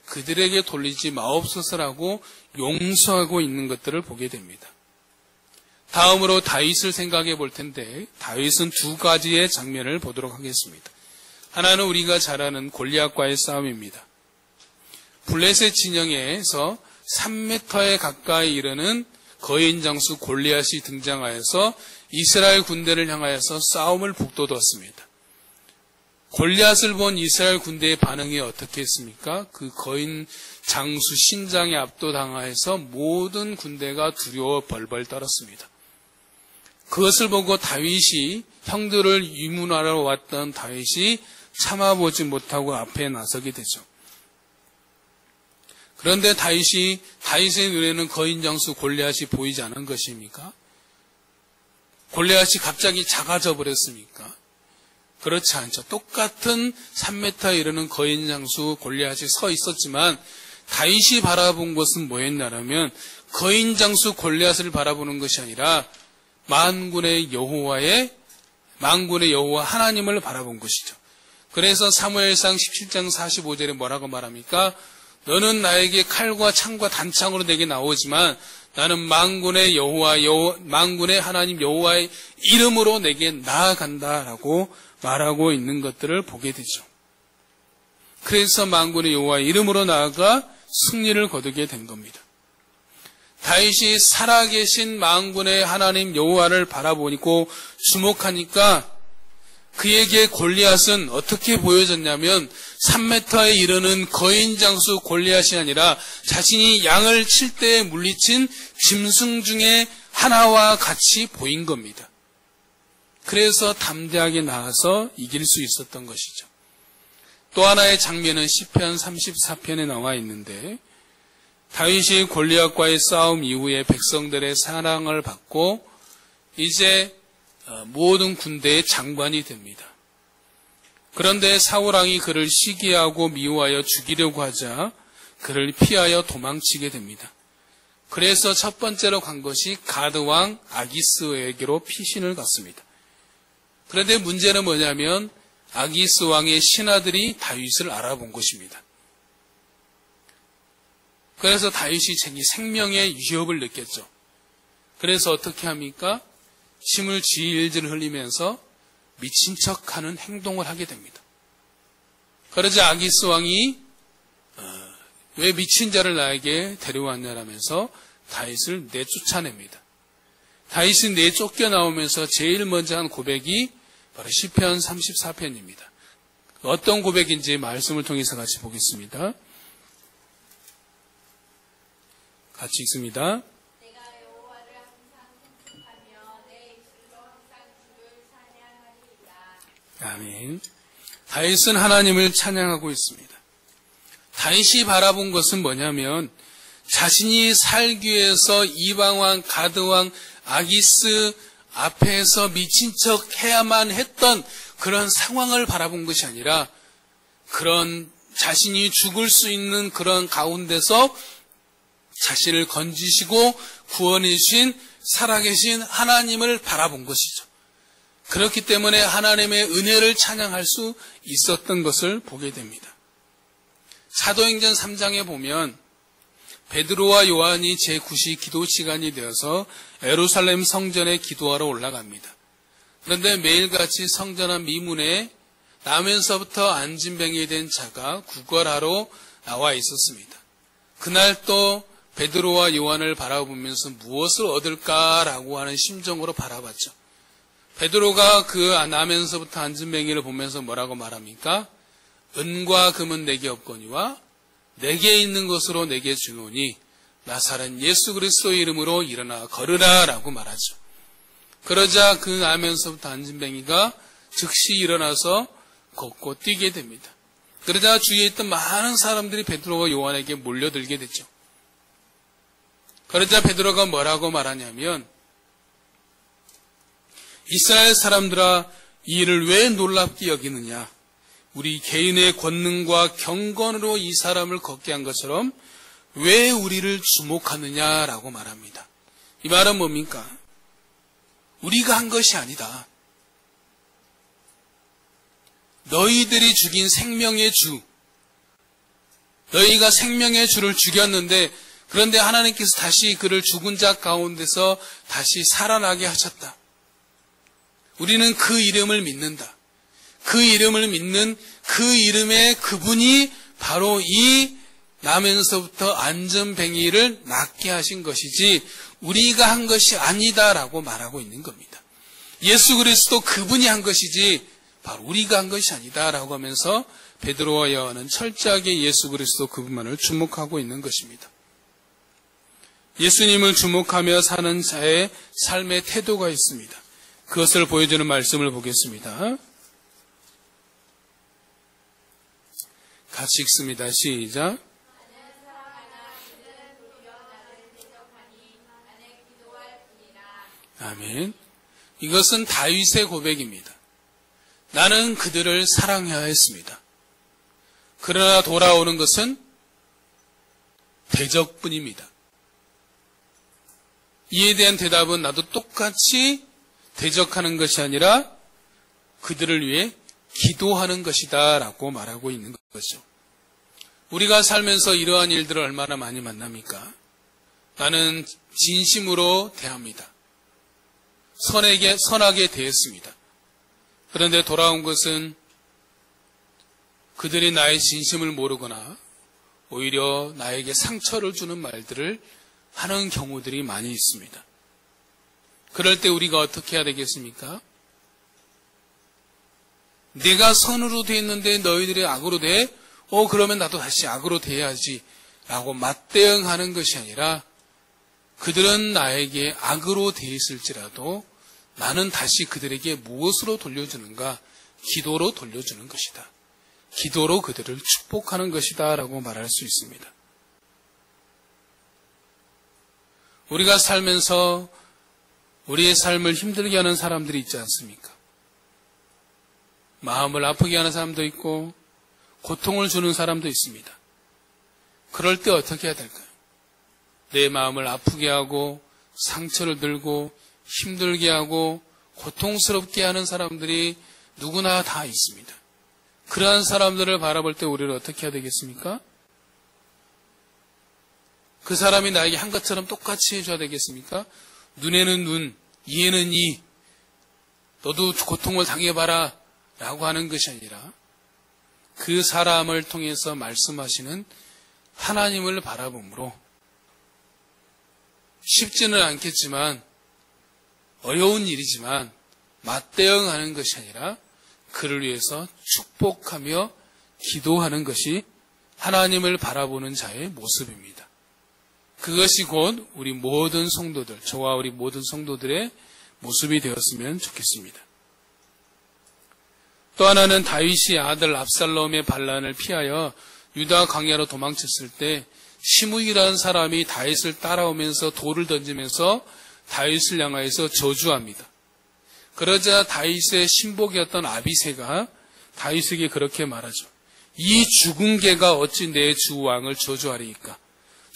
그들에게 돌리지 마옵소서라고 용서하고 있는 것들을 보게 됩니다. 다음으로 다윗을 생각해 볼 텐데 다윗은 두 가지의 장면을 보도록 하겠습니다. 하나는 우리가 잘 아는 골리앗과의 싸움입니다. 블레셋 진영에서 3m에 가까이 이르는 거인 장수 골리앗이 등장하여서 이스라엘 군대를 향하여서 싸움을 북돋웠습니다. 골리앗을 본 이스라엘 군대의 반응이 어떻게 했습니까? 그 거인 장수 신장에 압도당하여서 모든 군대가 두려워 벌벌 떨었습니다. 그것을 보고 다윗이 형들을 위문하러 왔던 다윗이 참아보지 못하고 앞에 나서게 되죠. 그런데 다윗의 눈에는 거인 장수 골리앗이 보이지 않은 것입니까? 골리앗이 갑자기 작아져 버렸습니까? 그렇지 않죠. 똑같은 3m 이르는 거인 장수 골리앗이 서 있었지만 다윗이 바라본 것은 뭐였냐면 거인 장수 골리앗을 바라보는 것이 아니라 만군의 여호와 하나님을 바라본 것이죠. 그래서 사무엘상 17장 45절에 뭐라고 말합니까? 너는 나에게 칼과 창과 단창으로 내게 나오지만 나는 만군의 하나님 여호와의 이름으로 내게 나아간다라고 말하고 있는 것들을 보게 되죠. 그래서 만군의 여호와의 이름으로 나아가 승리를 거두게 된 겁니다. 다윗이 살아계신 만군의 하나님 여호와를 바라보고 주목하니까 그에게 골리앗은 어떻게 보여졌냐면 3m에 이르는 거인장수 골리앗이 아니라 자신이 양을 칠 때 물리친 짐승 중에 하나와 같이 보인 겁니다. 그래서 담대하게 나와서 이길 수 있었던 것이죠. 또 하나의 장면은 시편 34편에 나와 있는데 다윗이 골리앗과의 싸움 이후에 백성들의 사랑을 받고 이제 모든 군대의 장관이 됩니다. 그런데 사울왕이 그를 시기하고 미워하여 죽이려고 하자 그를 피하여 도망치게 됩니다. 그래서 첫 번째로 간 것이 가드왕 아기스에게로 피신을 갔습니다. 그런데 문제는 뭐냐면 아기스 왕의 신하들이 다윗을 알아본 것입니다. 그래서 다윗이 자기 생명의 위협을 느꼈죠. 그래서 어떻게 합니까? 침을 질질 흘리면서 미친 척하는 행동을 하게 됩니다. 그러자 아기스 왕이 왜 미친 자를 나에게 데려왔냐라면서 다윗을 내쫓아냅니다. 다윗이 내쫓겨 나오면서 제일 먼저 한 고백이 바로 시편 34편입니다. 어떤 고백인지 말씀을 통해서 같이 보겠습니다. 같이 읽습니다. 아멘. 다윗은 하나님을 찬양하고 있습니다. 다윗이 바라본 것은 뭐냐면 자신이 살기 위해서 이방왕, 가드왕, 아기스 앞에서 미친 척 해야만 했던 그런 상황을 바라본 것이 아니라 그런 자신이 죽을 수 있는 그런 가운데서 자신을 건지시고 구원해 주신 살아계신 하나님을 바라본 것이죠. 그렇기 때문에 하나님의 은혜를 찬양할 수 있었던 것을 보게 됩니다. 사도행전 3장에 보면 베드로와 요한이 제9시 기도 시간이 되어서 예루살렘 성전에 기도하러 올라갑니다. 그런데 매일같이 성전 앞 미문에 나면서부터 안진뱅이 된 자가 구걸하러 나와 있었습니다. 그날 또 베드로와 요한을 바라보면서 무엇을 얻을까라고 하는 심정으로 바라봤죠. 베드로가 그 나면서부터 안진뱅이를 보면서 뭐라고 말합니까? 은과 금은 내게 없거니와 내게 있는 것으로 내게 주노니 나사렛 예수 그리스도의 이름으로 일어나 걸으라 라고 말하죠. 그러자 그 나면서부터 안진뱅이가 즉시 일어나서 걷고 뛰게 됩니다. 그러자 주위에 있던 많은 사람들이 베드로와 요한에게 몰려들게 됐죠. 그러자 베드로가 뭐라고 말하냐면 이스라엘 사람들아 이 일을 왜 놀랍게 여기느냐. 우리 개인의 권능과 경건으로 이 사람을 걷게 한 것처럼 왜 우리를 주목하느냐라고 말합니다. 이 말은 뭡니까? 우리가 한 것이 아니다. 너희들이 죽인 생명의 주, 너희가 생명의 주를 죽였는데 그런데 하나님께서 다시 그를 죽은 자 가운데서 다시 살아나게 하셨다. 우리는 그 이름을 믿는다. 그 이름을 믿는 그 이름의 그분이 바로 이 나면서부터 안전뱅이를 낫게 하신 것이지 우리가 한 것이 아니다라고 말하고 있는 겁니다. 예수 그리스도 그분이 한 것이지 바로 우리가 한 것이 아니다라고 하면서 베드로와 요한은 철저하게 예수 그리스도 그분만을 주목하고 있는 것입니다. 예수님을 주목하며 사는 자의 삶의 태도가 있습니다. 그것을 보여주는 말씀을 보겠습니다. 같이 읽습니다. 시작. 아멘. 이것은 다윗의 고백입니다. 나는 그들을 사랑해야 했습니다. 그러나 돌아오는 것은 대적뿐입니다. 이에 대한 대답은 나도 똑같이 대적하는 것이 아니라 그들을 위해 기도하는 것이다 라고 말하고 있는 거죠. 우리가 살면서 이러한 일들을 얼마나 많이 만납니까? 나는 진심으로 대합니다. 선하게 대했습니다. 그런데 돌아온 것은 그들이 나의 진심을 모르거나 오히려 나에게 상처를 주는 말들을 하는 경우들이 많이 있습니다. 그럴 때 우리가 어떻게 해야 되겠습니까? 내가 선으로 돼 있는데 너희들이 악으로 돼? 그러면 나도 다시 악으로 돼야지 라고 맞대응하는 것이 아니라 그들은 나에게 악으로 돼 있을지라도 나는 다시 그들에게 무엇으로 돌려주는가? 기도로 돌려주는 것이다. 기도로 그들을 축복하는 것이다 라고 말할 수 있습니다. 우리가 살면서 우리의 삶을 힘들게 하는 사람들이 있지 않습니까? 마음을 아프게 하는 사람도 있고 고통을 주는 사람도 있습니다. 그럴 때 어떻게 해야 될까요? 내 마음을 아프게 하고 상처를 들고 힘들게 하고 고통스럽게 하는 사람들이 누구나 다 있습니다. 그러한 사람들을 바라볼 때 우리는 어떻게 해야 되겠습니까? 그 사람이 나에게 한 것처럼 똑같이 해줘야 되겠습니까? 눈에는 눈, 이에는 이, 너도 고통을 당해봐라 라고 하는 것이 아니라 그 사람을 통해서 말씀하시는 하나님을 바라봄으로 쉽지는 않겠지만 어려운 일이지만 맞대응하는 것이 아니라 그를 위해서 축복하며 기도하는 것이 하나님을 바라보는 자의 모습입니다. 그것이 곧 우리 모든 성도들, 저와 우리 모든 성도들의 모습이 되었으면 좋겠습니다. 또 하나는 다윗이 아들 압살롬의 반란을 피하여 유다 광야로 도망쳤을 때 시므이라는 사람이 다윗을 따라오면서 돌을 던지면서 다윗을 향하여서 저주합니다. 그러자 다윗의 신복이었던 아비새가 다윗에게 그렇게 말하죠. 이 죽은 개가 어찌 내 주 왕을 저주하리이까?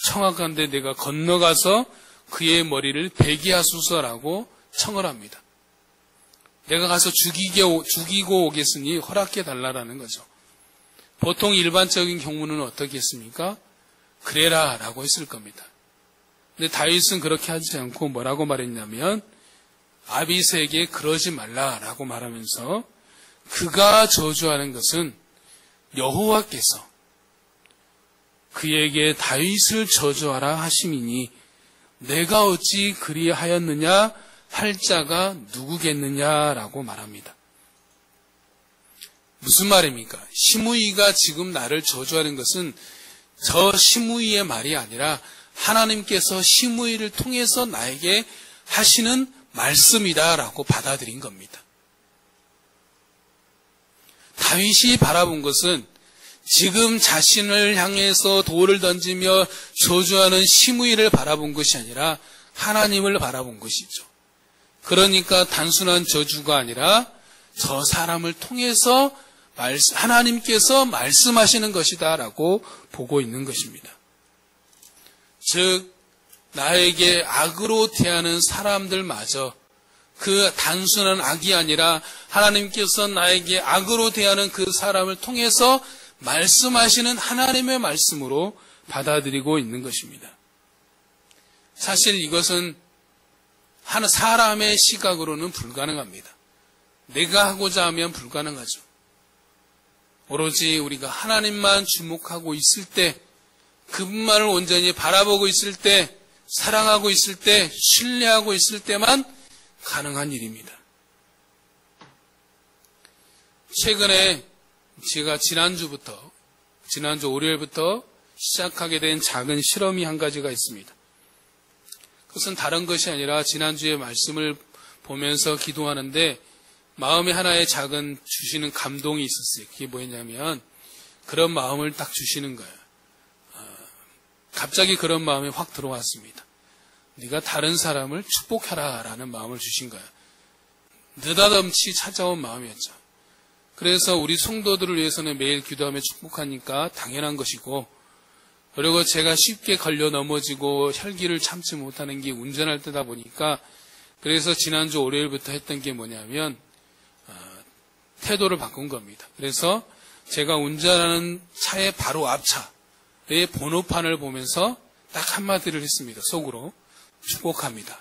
청하건대 내가 건너가서 그의 머리를 베게 하소서라고 청을 합니다. 내가 가서 죽이고 오겠으니 허락해 달라라는 거죠. 보통 일반적인 경우는 어떻게 했습니까? 그래라 라고 했을 겁니다. 근데 다윗은 그렇게 하지 않고 뭐라고 말했냐면 아비새에게 그러지 말라라고 말하면서 그가 저주하는 것은 여호와께서 그에게 다윗을 저주하라 하심이니 내가 어찌 그리하였느냐 할 자가 누구겠느냐라고 말합니다. 무슨 말입니까? 시므이가 지금 나를 저주하는 것은 저 시므이의 말이 아니라 하나님께서 시므이를 통해서 나에게 하시는 말씀이다라고 받아들인 겁니다. 다윗이 바라본 것은 지금 자신을 향해서 돌을 던지며 저주하는 시므이를 바라본 것이 아니라 하나님을 바라본 것이죠. 그러니까 단순한 저주가 아니라 저 사람을 통해서 하나님께서 말씀하시는 것이다라고 보고 있는 것입니다. 즉 나에게 악으로 대하는 사람들마저 그 단순한 악이 아니라 하나님께서 나에게 악으로 대하는 그 사람을 통해서 말씀하시는 하나님의 말씀으로 받아들이고 있는 것입니다. 사실 이것은 한 사람의 시각으로는 불가능합니다. 내가 하고자 하면 불가능하죠. 오로지 우리가 하나님만 주목하고 있을 때, 그분만을 온전히 바라보고 있을 때, 사랑하고 있을 때, 신뢰하고 있을 때만 가능한 일입니다. 최근에 제가 지난주 월요일부터 시작하게 된 작은 실험이 한 가지가 있습니다. 그것은 다른 것이 아니라 지난주에 말씀을 보면서 기도하는데 마음에 하나의 작은 주시는 감동이 있었어요. 그게 뭐였냐면 그런 마음을 딱 주시는 거예요. 갑자기 그런 마음이 확 들어왔습니다. 네가 다른 사람을 축복해라 라는 마음을 주신 거예요. 느닷없이 찾아온 마음이었죠. 그래서 우리 성도들을 위해서는 매일 기도하며 축복하니까 당연한 것이고, 그리고 제가 쉽게 걸려 넘어지고 혈기를 참지 못하는 게 운전할 때다 보니까, 그래서 지난주 월요일부터 했던 게 뭐냐면 태도를 바꾼 겁니다. 그래서 제가 운전하는 차의 바로 앞차의 번호판을 보면서 딱 한마디를 했습니다. 속으로 축복합니다.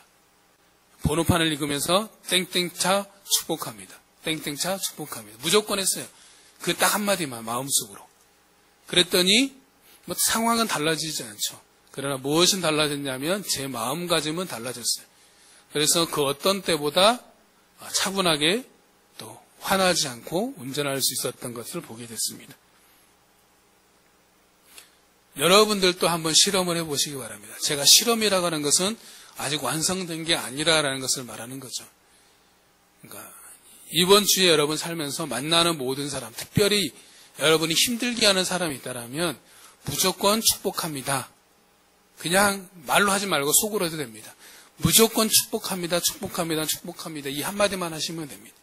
번호판을 읽으면서 땡땡차 축복합니다. 땡땡차 축복합니다. 무조건 했어요. 그 딱 한마디만 마음속으로. 그랬더니 뭐 상황은 달라지지 않죠. 그러나 무엇은 달라졌냐면 제 마음가짐은 달라졌어요. 그래서 그 어떤 때보다 차분하게 또 화나지 않고 운전할 수 있었던 것을 보게 됐습니다. 여러분들도 한번 실험을 해보시기 바랍니다. 제가 실험이라고 하는 것은 아직 완성된 게 아니라는 것을 말하는 거죠. 그러니까 이번 주에 여러분 살면서 만나는 모든 사람, 특별히 여러분이 힘들게 하는 사람이 있다면 무조건 축복합니다. 그냥 말로 하지 말고 속으로 해도 됩니다. 무조건 축복합니다, 축복합니다, 축복합니다. 이 한마디만 하시면 됩니다.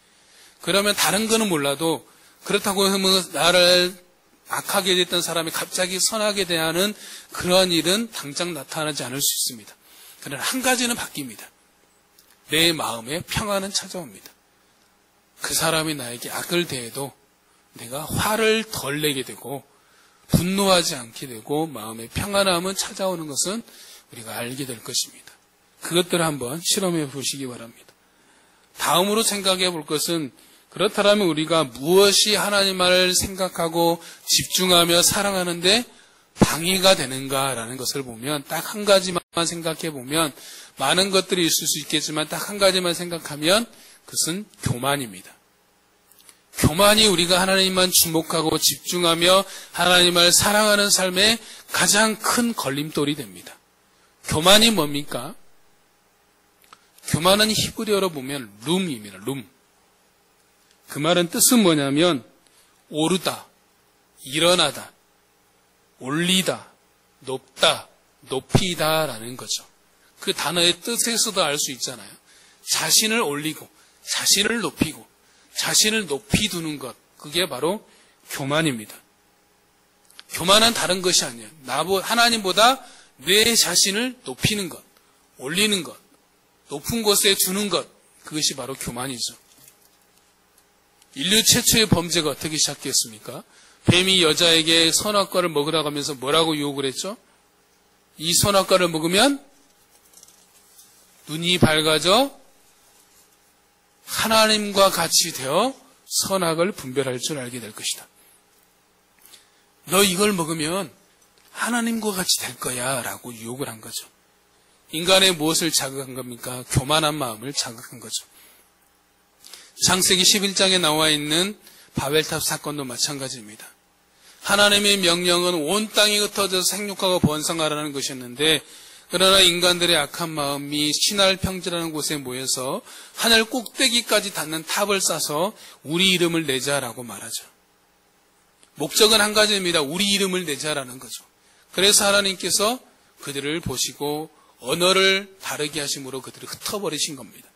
그러면 다른 거는 몰라도 그렇다고 하면 나를 악하게 됐던 사람이 갑자기 선하게 대하는 그런 일은 당장 나타나지 않을 수 있습니다. 그러나 한 가지는 바뀝니다. 내 마음에 평안은 찾아옵니다. 그 사람이 나에게 악을 대해도 내가 화를 덜 내게 되고 분노하지 않게 되고 마음의 평안함은 찾아오는 것은 우리가 알게 될 것입니다. 그것들을 한번 실험해 보시기 바랍니다. 다음으로 생각해 볼 것은 그렇다면 우리가 무엇이 하나님을 생각하고 집중하며 사랑하는데 방해가 되는가라는 것을 보면 딱 한 가지만 생각해 보면 많은 것들이 있을 수 있겠지만 딱 한 가지만 생각하면 그것은 교만입니다. 교만이 우리가 하나님만 주목하고 집중하며 하나님을 사랑하는 삶의 가장 큰 걸림돌이 됩니다. 교만이 뭡니까? 교만은 히브리어로 보면 룸입니다. 룸. 그 말은 뜻은 뭐냐면 오르다, 일어나다, 올리다, 높다, 높이다라는 거죠. 그 단어의 뜻에서도 알 수 있잖아요. 자신을 올리고 자신을 높이고 자신을 높이 두는 것, 그게 바로 교만입니다. 교만은 다른 것이 아니에요. 하나님보다 내 자신을 높이는 것, 올리는 것, 높은 곳에 두는 것, 그것이 바로 교만이죠. 인류 최초의 범죄가 어떻게 시작됐습니까? 뱀이 여자에게 선악과를 먹으라고 하면서 뭐라고 유혹을 했죠? 이 선악과를 먹으면 눈이 밝아져 하나님과 같이 되어 선악을 분별할 줄 알게 될 것이다. 너 이걸 먹으면 하나님과 같이 될 거야 라고 유혹을 한 거죠. 인간의 무엇을 자극한 겁니까? 교만한 마음을 자극한 거죠. 창세기 11장에 나와 있는 바벨탑 사건도 마찬가지입니다. 하나님의 명령은 온 땅이 흩어져서 생육하고 번성하라는 것이었는데 그러나 인간들의 악한 마음이 신할 평지라는 곳에 모여서 하늘 꼭대기까지 닿는 탑을 쌓아서 우리 이름을 내자라고 말하죠. 목적은 한 가지입니다. 우리 이름을 내자라는 거죠. 그래서 하나님께서 그들을 보시고 언어를 다르게 하심으로 그들을 흩어버리신 겁니다.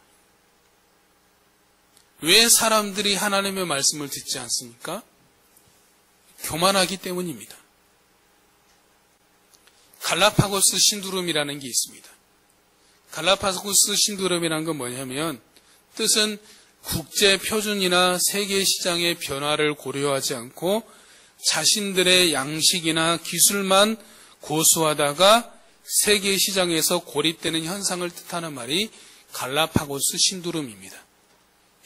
왜 사람들이 하나님의 말씀을 듣지 않습니까? 교만하기 때문입니다. 갈라파고스 신두름이라는 게 있습니다. 갈라파고스 신두름이라는 건 뭐냐면 뜻은 국제 표준이나 세계 시장의 변화를 고려하지 않고 자신들의 양식이나 기술만 고수하다가 세계 시장에서 고립되는 현상을 뜻하는 말이 갈라파고스 신두름입니다.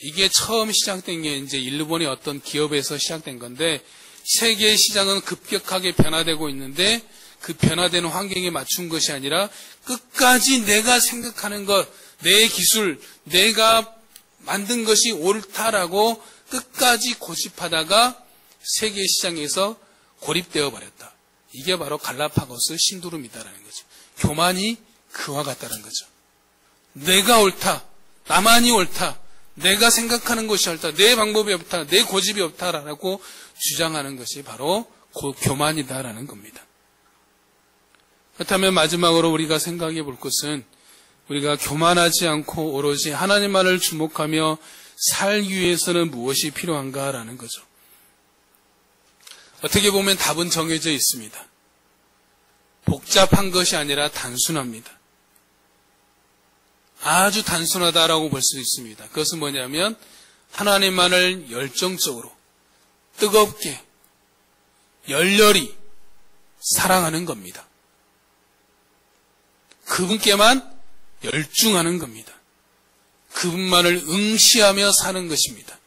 이게 처음 시작된 게 이제 일본의 어떤 기업에서 시작된 건데 세계 시장은 급격하게 변화되고 있는데 그 변화되는 환경에 맞춘 것이 아니라 끝까지 내가 생각하는 것, 내 기술, 내가 만든 것이 옳다라고 끝까지 고집하다가 세계 시장에서 고립되어 버렸다. 이게 바로 갈라파고스 신두름이다라는 거죠. 교만이 그와 같다는 거죠. 내가 옳다, 나만이 옳다, 내가 생각하는 것이 옳다, 내 방법이 없다, 내 고집이 없다라고 주장하는 것이 바로 교만이다라는 겁니다. 그렇다면 마지막으로 우리가 생각해 볼 것은 우리가 교만하지 않고 오로지 하나님만을 주목하며 살기 위해서는 무엇이 필요한가라는 거죠. 어떻게 보면 답은 정해져 있습니다. 복잡한 것이 아니라 단순합니다. 아주 단순하다라고 볼 수 있습니다. 그것은 뭐냐면 하나님만을 열정적으로 뜨겁게 열렬히 사랑하는 겁니다. 그분께만 열중하는 겁니다. 그분만을 응시하며 사는 것입니다.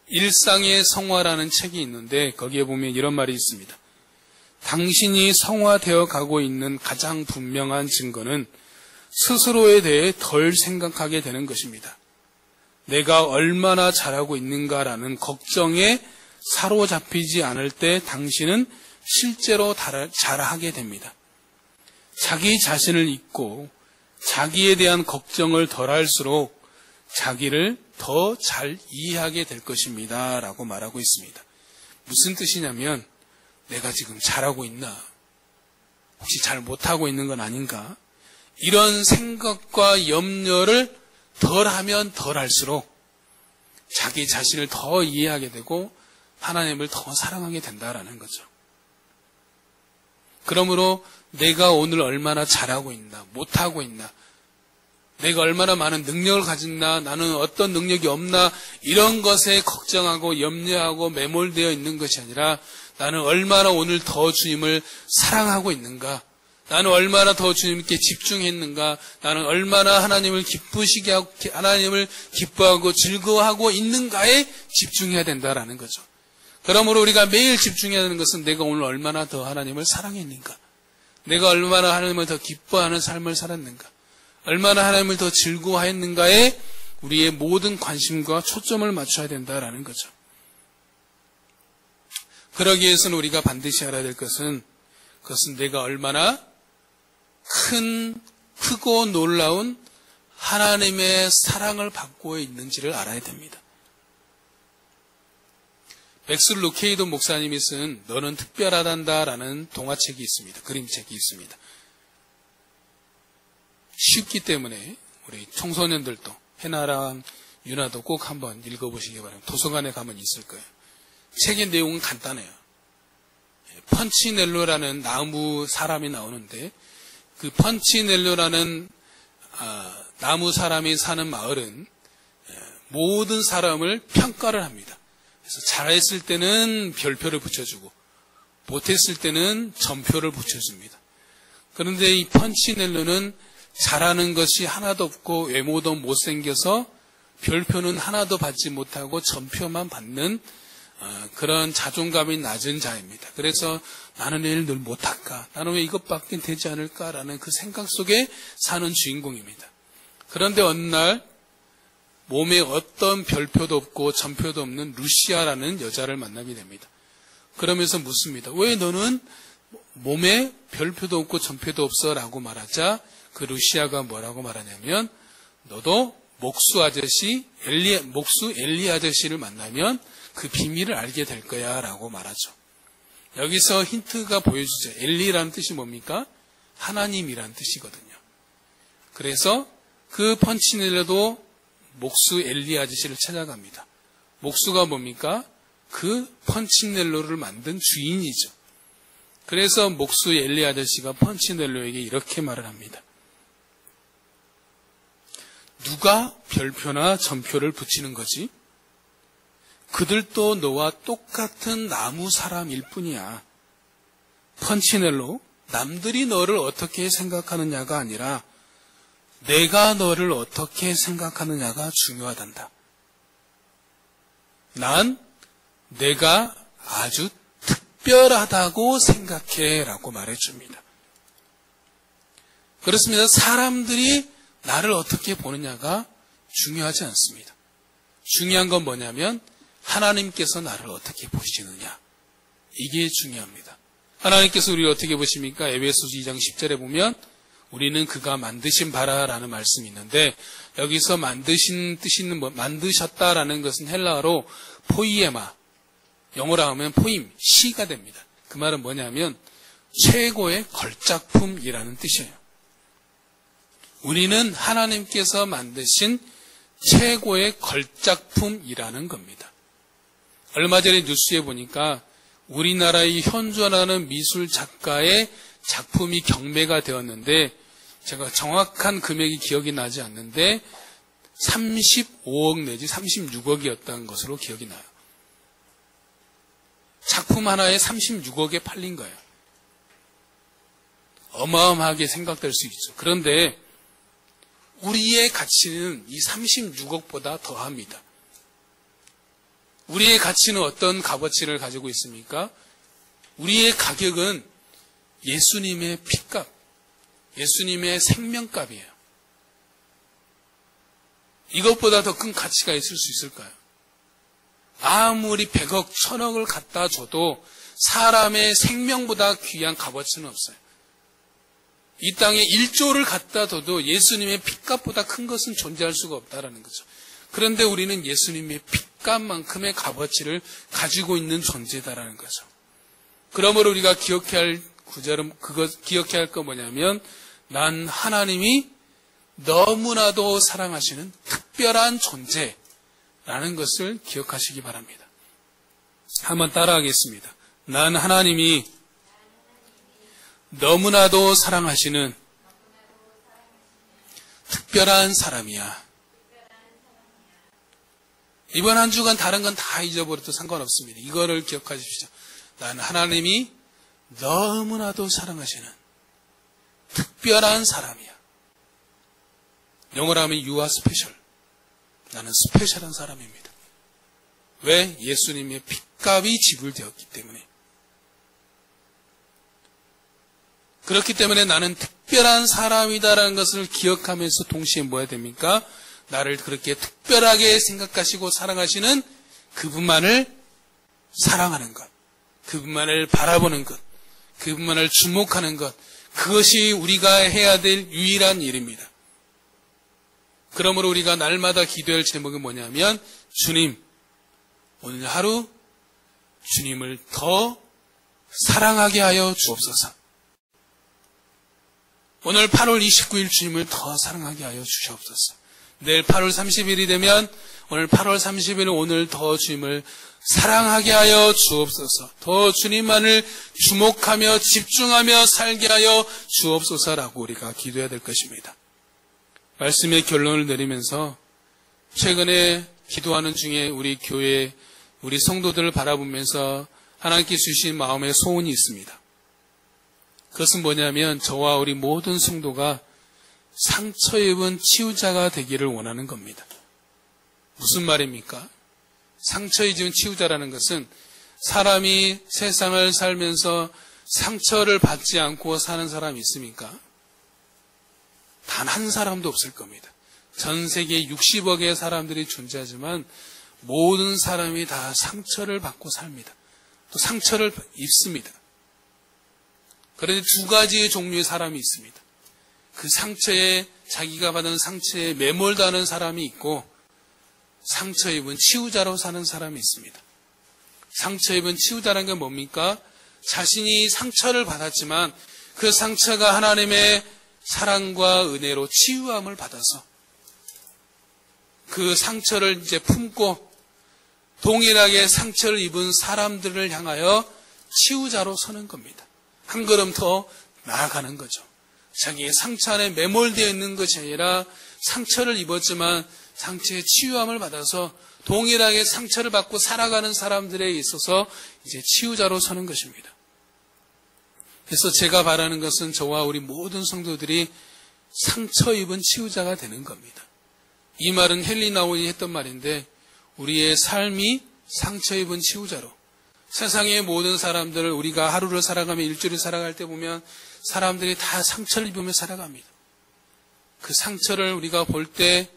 일상의 성화라는 책이 있는데 거기에 보면 이런 말이 있습니다. 당신이 성화되어 가고 있는 가장 분명한 증거는 스스로에 대해 덜 생각하게 되는 것입니다. 내가 얼마나 잘하고 있는가라는 걱정에 사로잡히지 않을 때 당신은 실제로 잘하게 됩니다. 자기 자신을 잊고 자기에 대한 걱정을 덜할수록 자기를 더 잘 이해하게 될 것입니다. 라고 말하고 있습니다. 무슨 뜻이냐면 내가 지금 잘하고 있나? 혹시 잘 못하고 있는 건 아닌가? 이런 생각과 염려를 덜하면 덜할수록 자기 자신을 더 이해하게 되고 하나님을 더 사랑하게 된다라는 거죠. 그러므로 내가 오늘 얼마나 잘하고 있나, 못하고 있나, 내가 얼마나 많은 능력을 가졌나, 나는 어떤 능력이 없나, 이런 것에 걱정하고 염려하고 매몰되어 있는 것이 아니라 나는 얼마나 오늘 더 주님을 사랑하고 있는가, 나는 얼마나 더 주님께 집중했는가, 나는 얼마나 하나님을 기쁘시게 하고, 하나님을 기뻐하고 즐거워하고 있는가에 집중해야 된다라는 거죠. 그러므로 우리가 매일 집중해야 하는 것은 내가 오늘 얼마나 더 하나님을 사랑했는가, 내가 얼마나 하나님을 더 기뻐하는 삶을 살았는가, 얼마나 하나님을 더 즐거워했는가에 우리의 모든 관심과 초점을 맞춰야 된다라는 거죠. 그러기 위해서는 우리가 반드시 알아야 될 것은 그것은 내가 얼마나 크고 놀라운 하나님의 사랑을 받고 있는지를 알아야 됩니다. 맥스 루케이도 목사님이 쓴 너는 특별하단다라는 동화책이 있습니다. 그림책이 있습니다. 쉽기 때문에 우리 청소년들도 해나랑 유나도 꼭 한번 읽어보시기 바랍니다. 도서관에 가면 있을 거예요. 책의 내용은 간단해요. 펀치넬로라는 나무 사람이 나오는데 그 펀치넬로라는 나무 사람이 사는 마을은 모든 사람을 평가를 합니다. 그래서 잘했을 때는 별표를 붙여주고 못했을 때는 점표를 붙여줍니다. 그런데 이 펀치넬로는 잘하는 것이 하나도 없고 외모도 못생겨서 별표는 하나도 받지 못하고 점표만 받는 그런 자존감이 낮은 자입니다. 그래서 나는 내일 늘 못할까? 나는 왜 이것밖에 되지 않을까라는 그 생각 속에 사는 주인공입니다. 그런데 어느 날 몸에 어떤 별표도 없고 점표도 없는 루시아라는 여자를 만나게 됩니다. 그러면서 묻습니다. 왜 너는 몸에 별표도 없고 점표도 없어? 라고 말하자 그 루시아가 뭐라고 말하냐면 너도 목수 엘리 아저씨를 만나면 그 비밀을 알게 될 거야 라고 말하죠. 여기서 힌트가 보여주죠. 엘리라는 뜻이 뭡니까? 하나님이라는 뜻이거든요. 그래서 그 펀치넬로도 목수 엘리 아저씨를 찾아갑니다. 목수가 뭡니까? 그 펀치넬로를 만든 주인이죠. 그래서 목수 엘리 아저씨가 펀치넬로에게 이렇게 말을 합니다. 누가 별표나 점표를 붙이는 거지? 그들도 너와 똑같은 나무 사람일 뿐이야. 펀치넬로, 남들이 너를 어떻게 생각하느냐가 아니라 내가 너를 어떻게 생각하느냐가 중요하단다. 난 내가 아주 특별하다고 생각해 라고 말해줍니다. 그렇습니다. 사람들이 나를 어떻게 보느냐가 중요하지 않습니다. 중요한 건 뭐냐면 하나님께서 나를 어떻게 보시느냐. 이게 중요합니다. 하나님께서 우리를 어떻게 보십니까? 에베소서 2장 10절에 보면 우리는 그가 만드신 바라라는 말씀이 있는데 여기서 만드신 뜻이는 만드셨다라는 것은 헬라어로 포이에마, 영어로 하면 포임, 시가 됩니다. 그 말은 뭐냐면 최고의 걸작품이라는 뜻이에요. 우리는 하나님께서 만드신 최고의 걸작품이라는 겁니다. 얼마 전에 뉴스에 보니까 우리나라의 현존하는 미술 작가의 작품이 경매가 되었는데 제가 정확한 금액이 기억이 나지 않는데 35억 내지 36억이었던 것으로 기억이 나요. 작품 하나에 36억에 팔린 거예요. 어마어마하게 생각될 수 있죠. 그런데 우리의 가치는 이 36억보다 더합니다. 우리의 가치는 어떤 값어치를 가지고 있습니까? 우리의 가격은 예수님의 피값, 예수님의 생명값이에요. 이것보다 더 큰 가치가 있을 수 있을까요? 아무리 100억, 1000억을 갖다 줘도 사람의 생명보다 귀한 값어치는 없어요. 이 땅에 1조를 갖다 둬도 예수님의 핏값보다 큰 것은 존재할 수가 없다라는 거죠. 그런데 우리는 예수님의 핏값만큼의 값어치를 가지고 있는 존재다라는 거죠. 그러므로 우리가 기억해야 할 구절은 기억해야 할 거 뭐냐면 난 하나님이 너무나도 사랑하시는 특별한 존재라는 것을 기억하시기 바랍니다. 한번 따라하겠습니다. 난 하나님이 너무나도 사랑하시는 특별한 사람이야. 이번 한 주간 다른 건 다 잊어버려도 상관없습니다. 이거를 기억하십시오. 난 하나님이 너무나도 사랑하시는 특별한 사람이야. 영어로 하면 You are special. 나는 스페셜한 사람입니다. 왜? 예수님의 핏값이 지불되었기 때문에. 그렇기 때문에 나는 특별한 사람이다라는 것을 기억하면서 동시에 뭐 해야 됩니까? 나를 그렇게 특별하게 생각하시고 사랑하시는 그분만을 사랑하는 것, 그분만을 바라보는 것, 그분만을 주목하는 것, 그것이 우리가 해야 될 유일한 일입니다. 그러므로 우리가 날마다 기도할 제목이 뭐냐면 주님, 오늘 하루 주님을 더 사랑하게 하여 주옵소서. 오늘 8월 29일 주님을 더 사랑하게 하여 주시옵소서. 내일 8월 30일이 되면 오늘 8월 30일 오늘 더 주님을 사랑하게 하여 주옵소서. 더 주님만을 주목하며 집중하며 살게 하여 주옵소서라고 우리가 기도해야 될 것입니다. 말씀의 결론을 내리면서 최근에 기도하는 중에 우리 교회, 우리 성도들을 바라보면서 하나님께 주신 마음의 소원이 있습니다. 그것은 뭐냐면 저와 우리 모든 성도가 상처 입은 치유자가 되기를 원하는 겁니다. 무슨 말입니까? 상처 입은 치유자라는 것은 사람이 세상을 살면서 상처를 받지 않고 사는 사람이 있습니까? 단 한 사람도 없을 겁니다. 전 세계 60억의 사람들이 존재하지만 모든 사람이 다 상처를 받고 삽니다. 또 상처를 입습니다. 그런데 두 가지의 종류의 사람이 있습니다. 그 상처에, 자기가 받은 상처에 매몰다는 사람이 있고 상처 입은 치유자로 사는 사람이 있습니다. 상처 입은 치유자라는 게 뭡니까? 자신이 상처를 받았지만 그 상처가 하나님의 사랑과 은혜로 치유함을 받아서 그 상처를 이제 품고 동일하게 상처를 입은 사람들을 향하여 치유자로 서는 겁니다. 한 걸음 더 나아가는 거죠. 자기의 상처 안에 매몰되어 있는 것이 아니라 상처를 입었지만 상처의 치유함을 받아서 동일하게 상처를 받고 살아가는 사람들에 있어서 이제 치유자로 서는 것입니다. 그래서 제가 바라는 것은 저와 우리 모든 성도들이 상처 입은 치유자가 되는 겁니다. 이 말은 헨리 나운이 했던 말인데 우리의 삶이 상처 입은 치유자로 세상의 모든 사람들을 우리가 하루를 살아가며 일주일을 살아갈 때 보면 사람들이 다 상처를 입으며 살아갑니다. 그 상처를 우리가 볼 때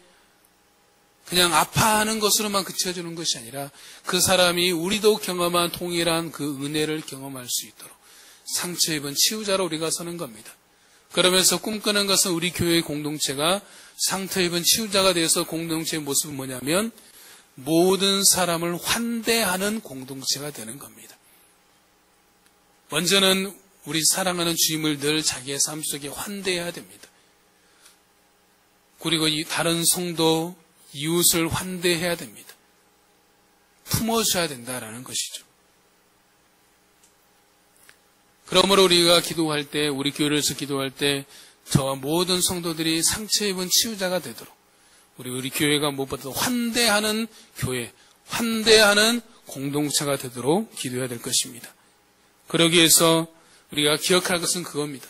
그냥 아파하는 것으로만 그쳐주는 것이 아니라 그 사람이 우리도 경험한 동일한 그 은혜를 경험할 수 있도록 상처 입은 치유자로 우리가 서는 겁니다. 그러면서 꿈꾸는 것은 우리 교회의 공동체가 상처 입은 치유자가 되어서 공동체의 모습은 뭐냐면 모든 사람을 환대하는 공동체가 되는 겁니다. 먼저는 우리 사랑하는 주님을 늘 자기의 삶 속에 환대해야 됩니다. 그리고 이 다른 성도, 이웃을 환대해야 됩니다. 품어줘야 된다라는 것이죠. 그러므로 우리가 기도할 때, 우리 교회에서 기도할 때 저와 모든 성도들이 상처 입은 치유자가 되도록 우리 교회가 무엇보다도 환대하는 교회, 환대하는 공동체가 되도록 기도해야 될 것입니다. 그러기 위해서 우리가 기억할 것은 그겁니다.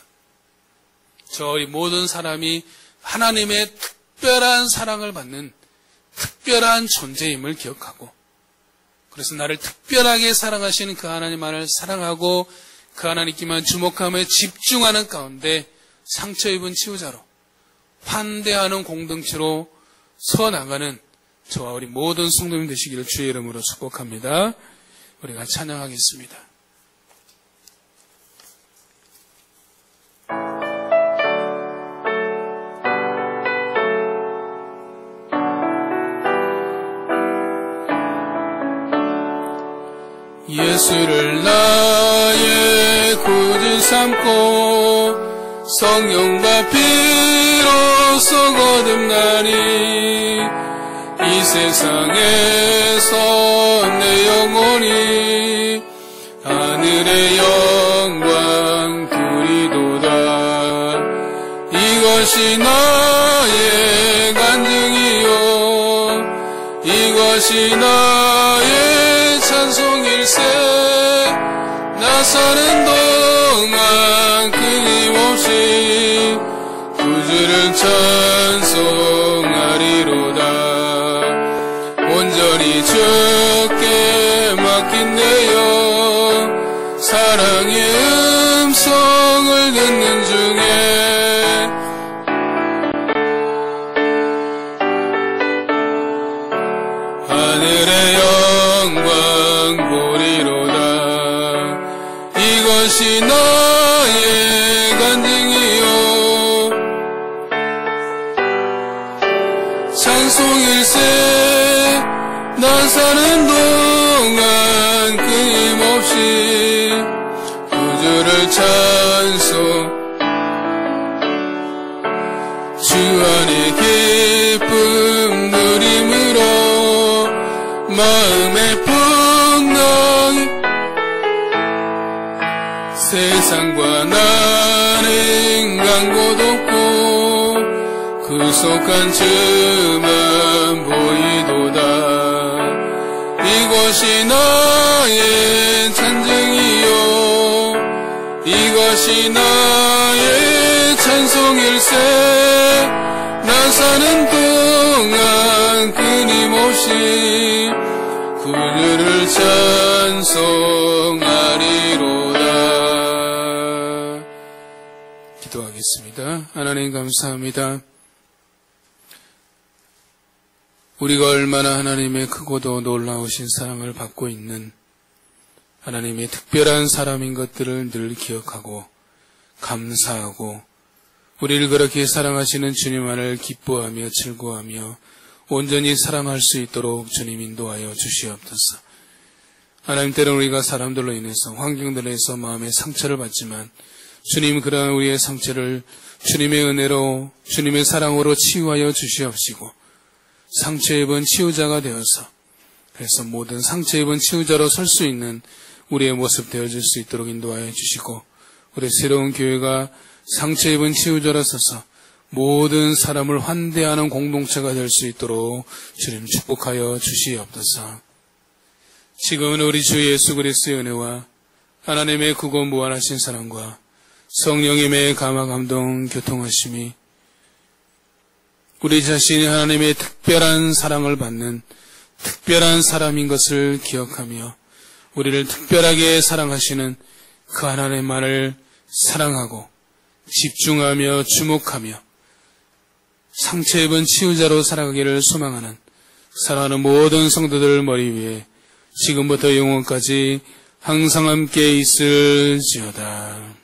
저희 모든 사람이 하나님의 특별한 사랑을 받는 특별한 존재임을 기억하고 그래서 나를 특별하게 사랑하시는 그 하나님만을 사랑하고 그 하나님께만 주목하며 집중하는 가운데 상처 입은 치유자로 환대하는 공동체로 서 나가는 저와 우리 모든 성도님 되시기를 주의 이름으로 축복합니다. 우리가 찬양하겠습니다. 예수를 나의 구주 삼고 성령과 피로써 거듭나니 이 세상에서 내 영혼이 하늘의 영광 누리도다. 이것이 나의 간증이요 이것이 나의 찬송일세. 나 사는 동안 끊임없이 구주를 찬송하리로다. 온전히 주께 맡긴 내 영 사랑의 음성을 듣는 중에 하늘의 영광 보리로다. 이것이 나의 간증이요 찬송일세. 나 사는 동안 끊임없이 구주를 찬송. 주 안의 기쁨 누림으로 마음의 풍랑이 세상과 나는 간 곳 없고 구속한 주만 보이도다. 이것이 나의 찬증이요 이것이 나의 찬송일세. 나 사는 동안 끊임없이 구주를 찬송하리로다. 기도하겠습니다. 하나님 감사합니다. 우리가 얼마나 하나님의 크고도 놀라우신 사랑을 받고 있는 하나님의 특별한 사람인 것들을 늘 기억하고 감사하고 우리를 그렇게 사랑하시는 주님만을 기뻐하며 즐거워하며 온전히 사랑할 수 있도록 주님 인도하여 주시옵소서. 하나님, 때로는 우리가 사람들로 인해서 환경들로 인해서 마음의 상처를 받지만 주님, 그러한 우리의 상처를 주님의 은혜로 주님의 사랑으로 치유하여 주시옵시고 상처 입은 치유자가 되어서 그래서 모든 상처 입은 치유자로 설 수 있는 우리의 모습 되어질 수 있도록 인도하여 주시고 우리 새로운 교회가 상처 입은 치유자로 서서 모든 사람을 환대하는 공동체가 될 수 있도록 주님 축복하여 주시옵소서. 지금은 우리 주 예수 그리스도의 은혜와 하나님의 크고 무한하신 사랑과 성령님의 감화 감동 교통하심이 우리 자신이 하나님의 특별한 사랑을 받는 특별한 사람인 것을 기억하며 우리를 특별하게 사랑하시는 그 하나님만을 사랑하고 집중하며 주목하며 상처 입은 치유자로 살아가기를 소망하는 사랑하는 모든 성도들 머리 위에 지금부터 영원까지 항상 함께 있을지어다.